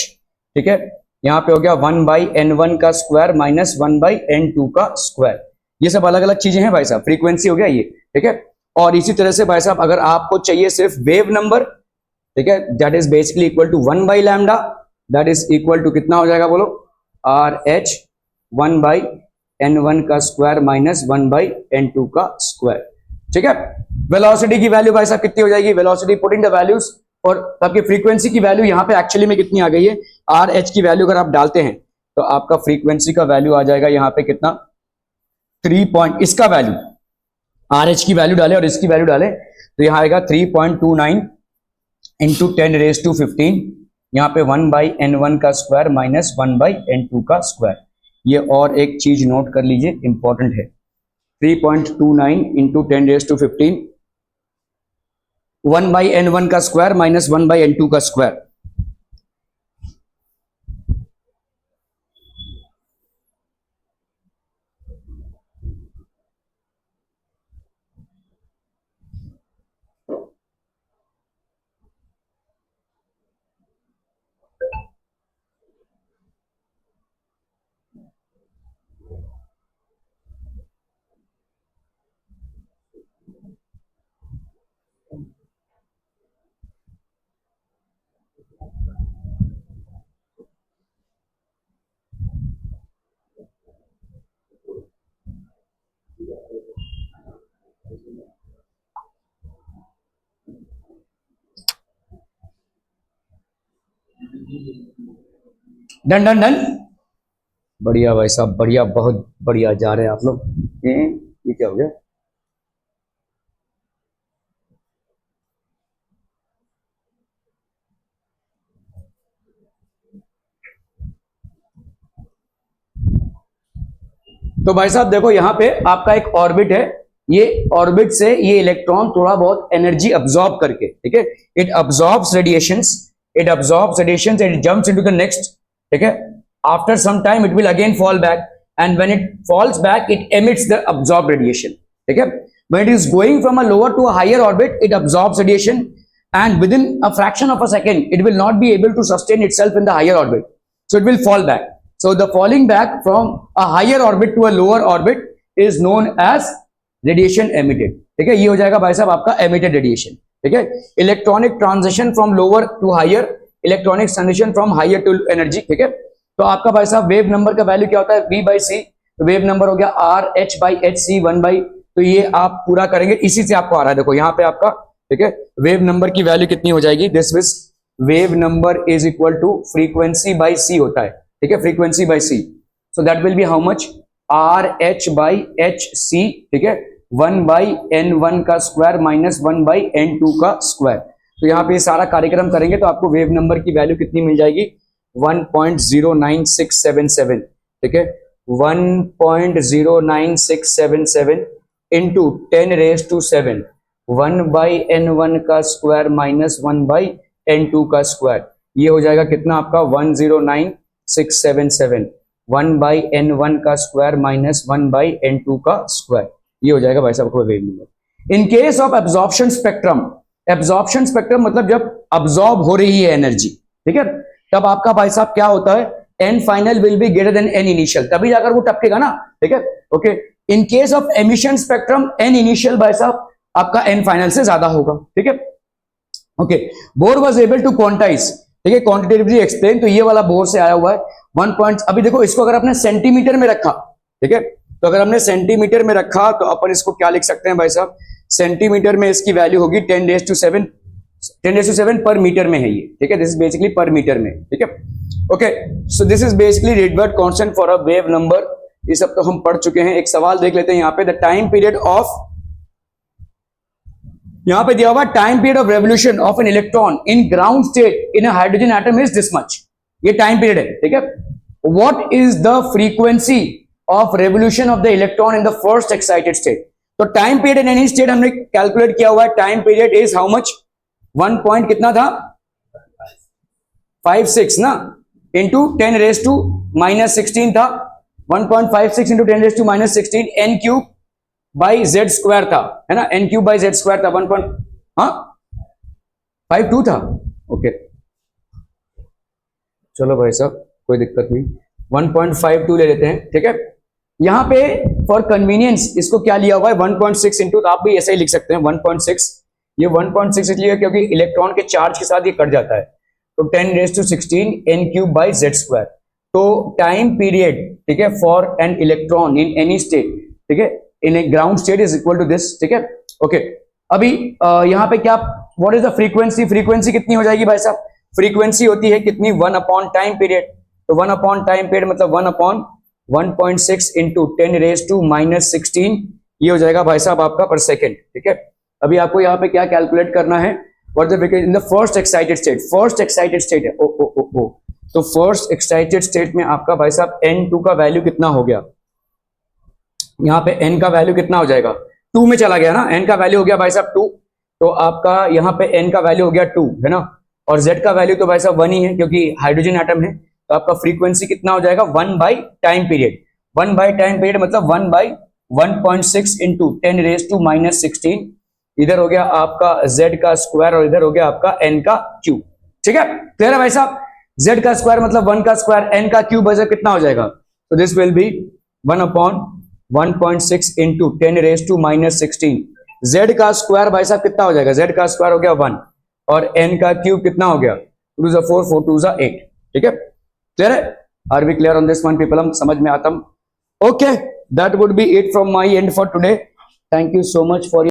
ठीक है। यहां पे हो गया 1 बाई एन 1 का स्क्वायर माइनस 1 बाई एन 2 का स्क्वायर। ये सब अलग अलग चीजें हैं भाई साहब, फ्रीक्वेंसी हो गया ये, ठीक है। और इसी तरह से भाई साहब अगर आपको चाहिए सिर्फ वेव नंबर, ठीक है, that is basically equal to 1 by lambda, that is equal to कितना हो जाएगा बोलो, आर एच 1 बाई एन 1 का स्क्वायर माइनस 1 बाई एन 2 का स्क्वायर, ठीक है। वेलोसिटी की वैल्यू भाई साहब कितनी हो जाएगी, वेलोसिटी पुटिंग द वैल्यूज, और आपकी फ्रीक्वेंसी की वैल्यू यहां पे एक्चुअली में कितनी आ गई है, आर एच की वैल्यू अगर आप डालते हैं तो आपका फ्रीक्वेंसी का वैल्यू आ जाएगा यहां पे कितना, 3 पॉइंट, इसका वैल्यू आर एच की वैल्यू डाले और इसकी वैल्यू डाले तो यहां आएगा 3.29 इंटू 10⁻15, यहां पे 1 बाई एन 1 का स्क्वायर माइनस 1 बाई एन 2 का स्क्वायर। ये और एक चीज नोट कर लीजिए, इंपॉर्टेंट है, 3.29 इंटू 10⁻15 1 बाई एन 1 का स्क्वायर माइनस 1 बाई एन 2 का स्क्वायर। डन डन डन, बढ़िया भाई साहब, बढ़िया, बहुत बढ़िया जा रहे हैं आप लोग। ये क्या हो गया? तो भाई साहब देखो, यहां पे आपका एक ऑर्बिट है, ये ऑर्बिट से ये इलेक्ट्रॉन थोड़ा बहुत एनर्जी अब्सॉर्ब करके, ठीक है, it absorbs radiations, it jumps into the next, ठीक है, after some time it will again fall back, and when it falls back it emits the absorb radiation, ठीक है। When it is going from a lower to a higher orbit it absorbs radiation, and within a fraction of a second it will not be able to sustain itself in the higher orbit, so it will fall back. So the falling back from a higher orbit to a lower orbit is known as radiation emitted, ठीक है, ये हो जाएगा भाई साहब आपका emitted radiation, ठीक है। Electronic transition from lower to higher, electronic transition from higher to energy, ठीक है। तो आपका भाई साहब वेव नंबर का वैल्यू क्या होता है? V by C, तो वेव नंबर हो गया R H by H C 1 by, तो ये आप पूरा करेंगे, इसी से आपको आ रहा है, देखो यहाँ पे आपका, ठीक है, वेव नंबर की वैल्यू कितनी हो जाएगी? This is wave number is equal to frequency by c होता है, ठीक है, frequency by c, so that will be how much? R h by h c, ठीक है, 1 बाई n1 का स्क्वायर माइनस 1 बाई n2 का स्क्वायर। तो यहाँ पे ये सारा कार्यक्रम करेंगे तो आपको वेव नंबर की वैल्यू कितनी मिल जाएगी? 1.09677, ठीक है, 1.09677 इंटू 10⁻⁷, 1 बाई n1 का स्क्वायर माइनस 1 बाई n2 का स्क्वायर, ये हो जाएगा कितना आपका? 109,677, 1 बाई n1 का स्क्वायर माइनस 1 बाई n2 का स्क्वायर, ये हो जाएगा भाई साहब आपको wave number. In case of absorption spectrum, absorption spectrum मतलब जब अब्सॉर्ब हो रही है एनर्जी, ठीक है, तब आपका भाई साहब क्या होता है? n final will be greater than n initial, तभी जाकर वो टपकेगा ना, ठीक है, okay. In case of emission spectrum n initial भाई साहब आपका n फाइनल से ज्यादा होगा, ठीक है, okay. Bohr was able to quantize, ठीक है, क्वांटिटेटिवली एक्सप्लेन, तो ये वाला बोर से आया हुआ है 1 पॉइंट। अभी देखो इसको अगर आपने सेंटीमीटर में रखा, ठीक है, तो अगर हमने सेंटीमीटर में रखा तो अपन इसको क्या लिख सकते हैं भाई साहब? सेंटीमीटर में इसकी वैल्यू होगी 10⁻⁷ पर मीटर में है ये, ठीक है, दिस इज बेसिकली पर मीटर में, ठीक है, okay. So this is basically Rydberg constant for a wave number, ये सब तो हम पढ़ चुके हैं। एक सवाल देख लेते हैं यहाँ पे, द टाइम पीरियड ऑफ, यहां पे दिया हुआ time period of revolution of an electron in ground state in a hydrogen atom is this much, ये टाइम पीरियड है, ठीक है। What is the frequency of revolution of the electron in the first excited state? तो time period in any state हमने calculate किया हुआ है, time period is how much? 1 point कितना था? 56 ना, इंटू 10⁻⁻16 था, 1.56 into 10⁻⁻16 n cube by z square था, है ना, n cube by z square था, 1.52 था, ओके। चलो भाई साहब कोई दिक्कत नहीं, 1.52 ले लेते हैं, ठीक है। यहां पे फॉर कन्वीनियंस इसको क्या लिया हुआ है? 1.6 इंटू, तो आप भी ऐसे ही लिख सकते हैं 1.6, ये 1.6 इसलिए क्योंकि इलेक्ट्रॉन के चार्ज के साथ ये कट जाता है, तो 10⁻16 n cube by z square. तो टाइम पीरियड, ठीक है, for an electron in any state, ठीक है, in a ground state is equal to this, ठीक है, ओके। अभी यहां पे क्या, what is the frequency? Frequency कितनी हो जाएगी भाई साहब? फ्रीक्वेंसी होती है कितनी? 1 अपॉन टाइम पीरियड, तो 1 अपॉन टाइम पीरियड मतलब 1 अपॉन 1.6 इंटू 10⁻⁻16, ये हो जाएगा भाई साहब आपका पर सेकेंड, ठीक है। अभी आपको यहाँ पे क्या कैलकुलेट करना है? What the frequency in the first excited state, first excited state है, ओ, तो फर्स्ट एक्साइटेड स्टेट में आपका भाई साहब n2 का वैल्यू कितना हो गया? यहाँ पे n का वैल्यू कितना हो जाएगा? 2 में चला गया ना, n का वैल्यू हो गया भाई साहब 2, तो आपका यहाँ पे n का वैल्यू हो गया 2, है ना, और z का वैल्यू तो भाई साहब 1 ही है क्योंकि हाइड्रोजन एटम है, तो आपका फ्रीक्वेंसी कितना हो जाएगा? 1 by time period, 1 by time period मतलब 1 बाई 1.6 इंटू 10⁻⁻16, इधर हो गया आपका z का स्क्वायर और इधर हो गया आपका n का क्यूब, ठीक है, क्लियर है भाई साहब? z का स्क्वायर मतलब 1 का स्क्वायर, n का क्यूब भाई साहब कितना हो जाएगा? तो this will B 1 upon 1.6 into 10⁻⁻16, z का स्क्वायर भाई साहब कितना हो जाएगा? z का स्क्वायर हो गया 1 और n का क्यूब कितना हो गया? 2 * 4, 4 2 = 8, ठीक है, क्लियर है? Are we clear on this one people? हम समझ में आता? Okay, that would be it from my end for today. Thank you so much for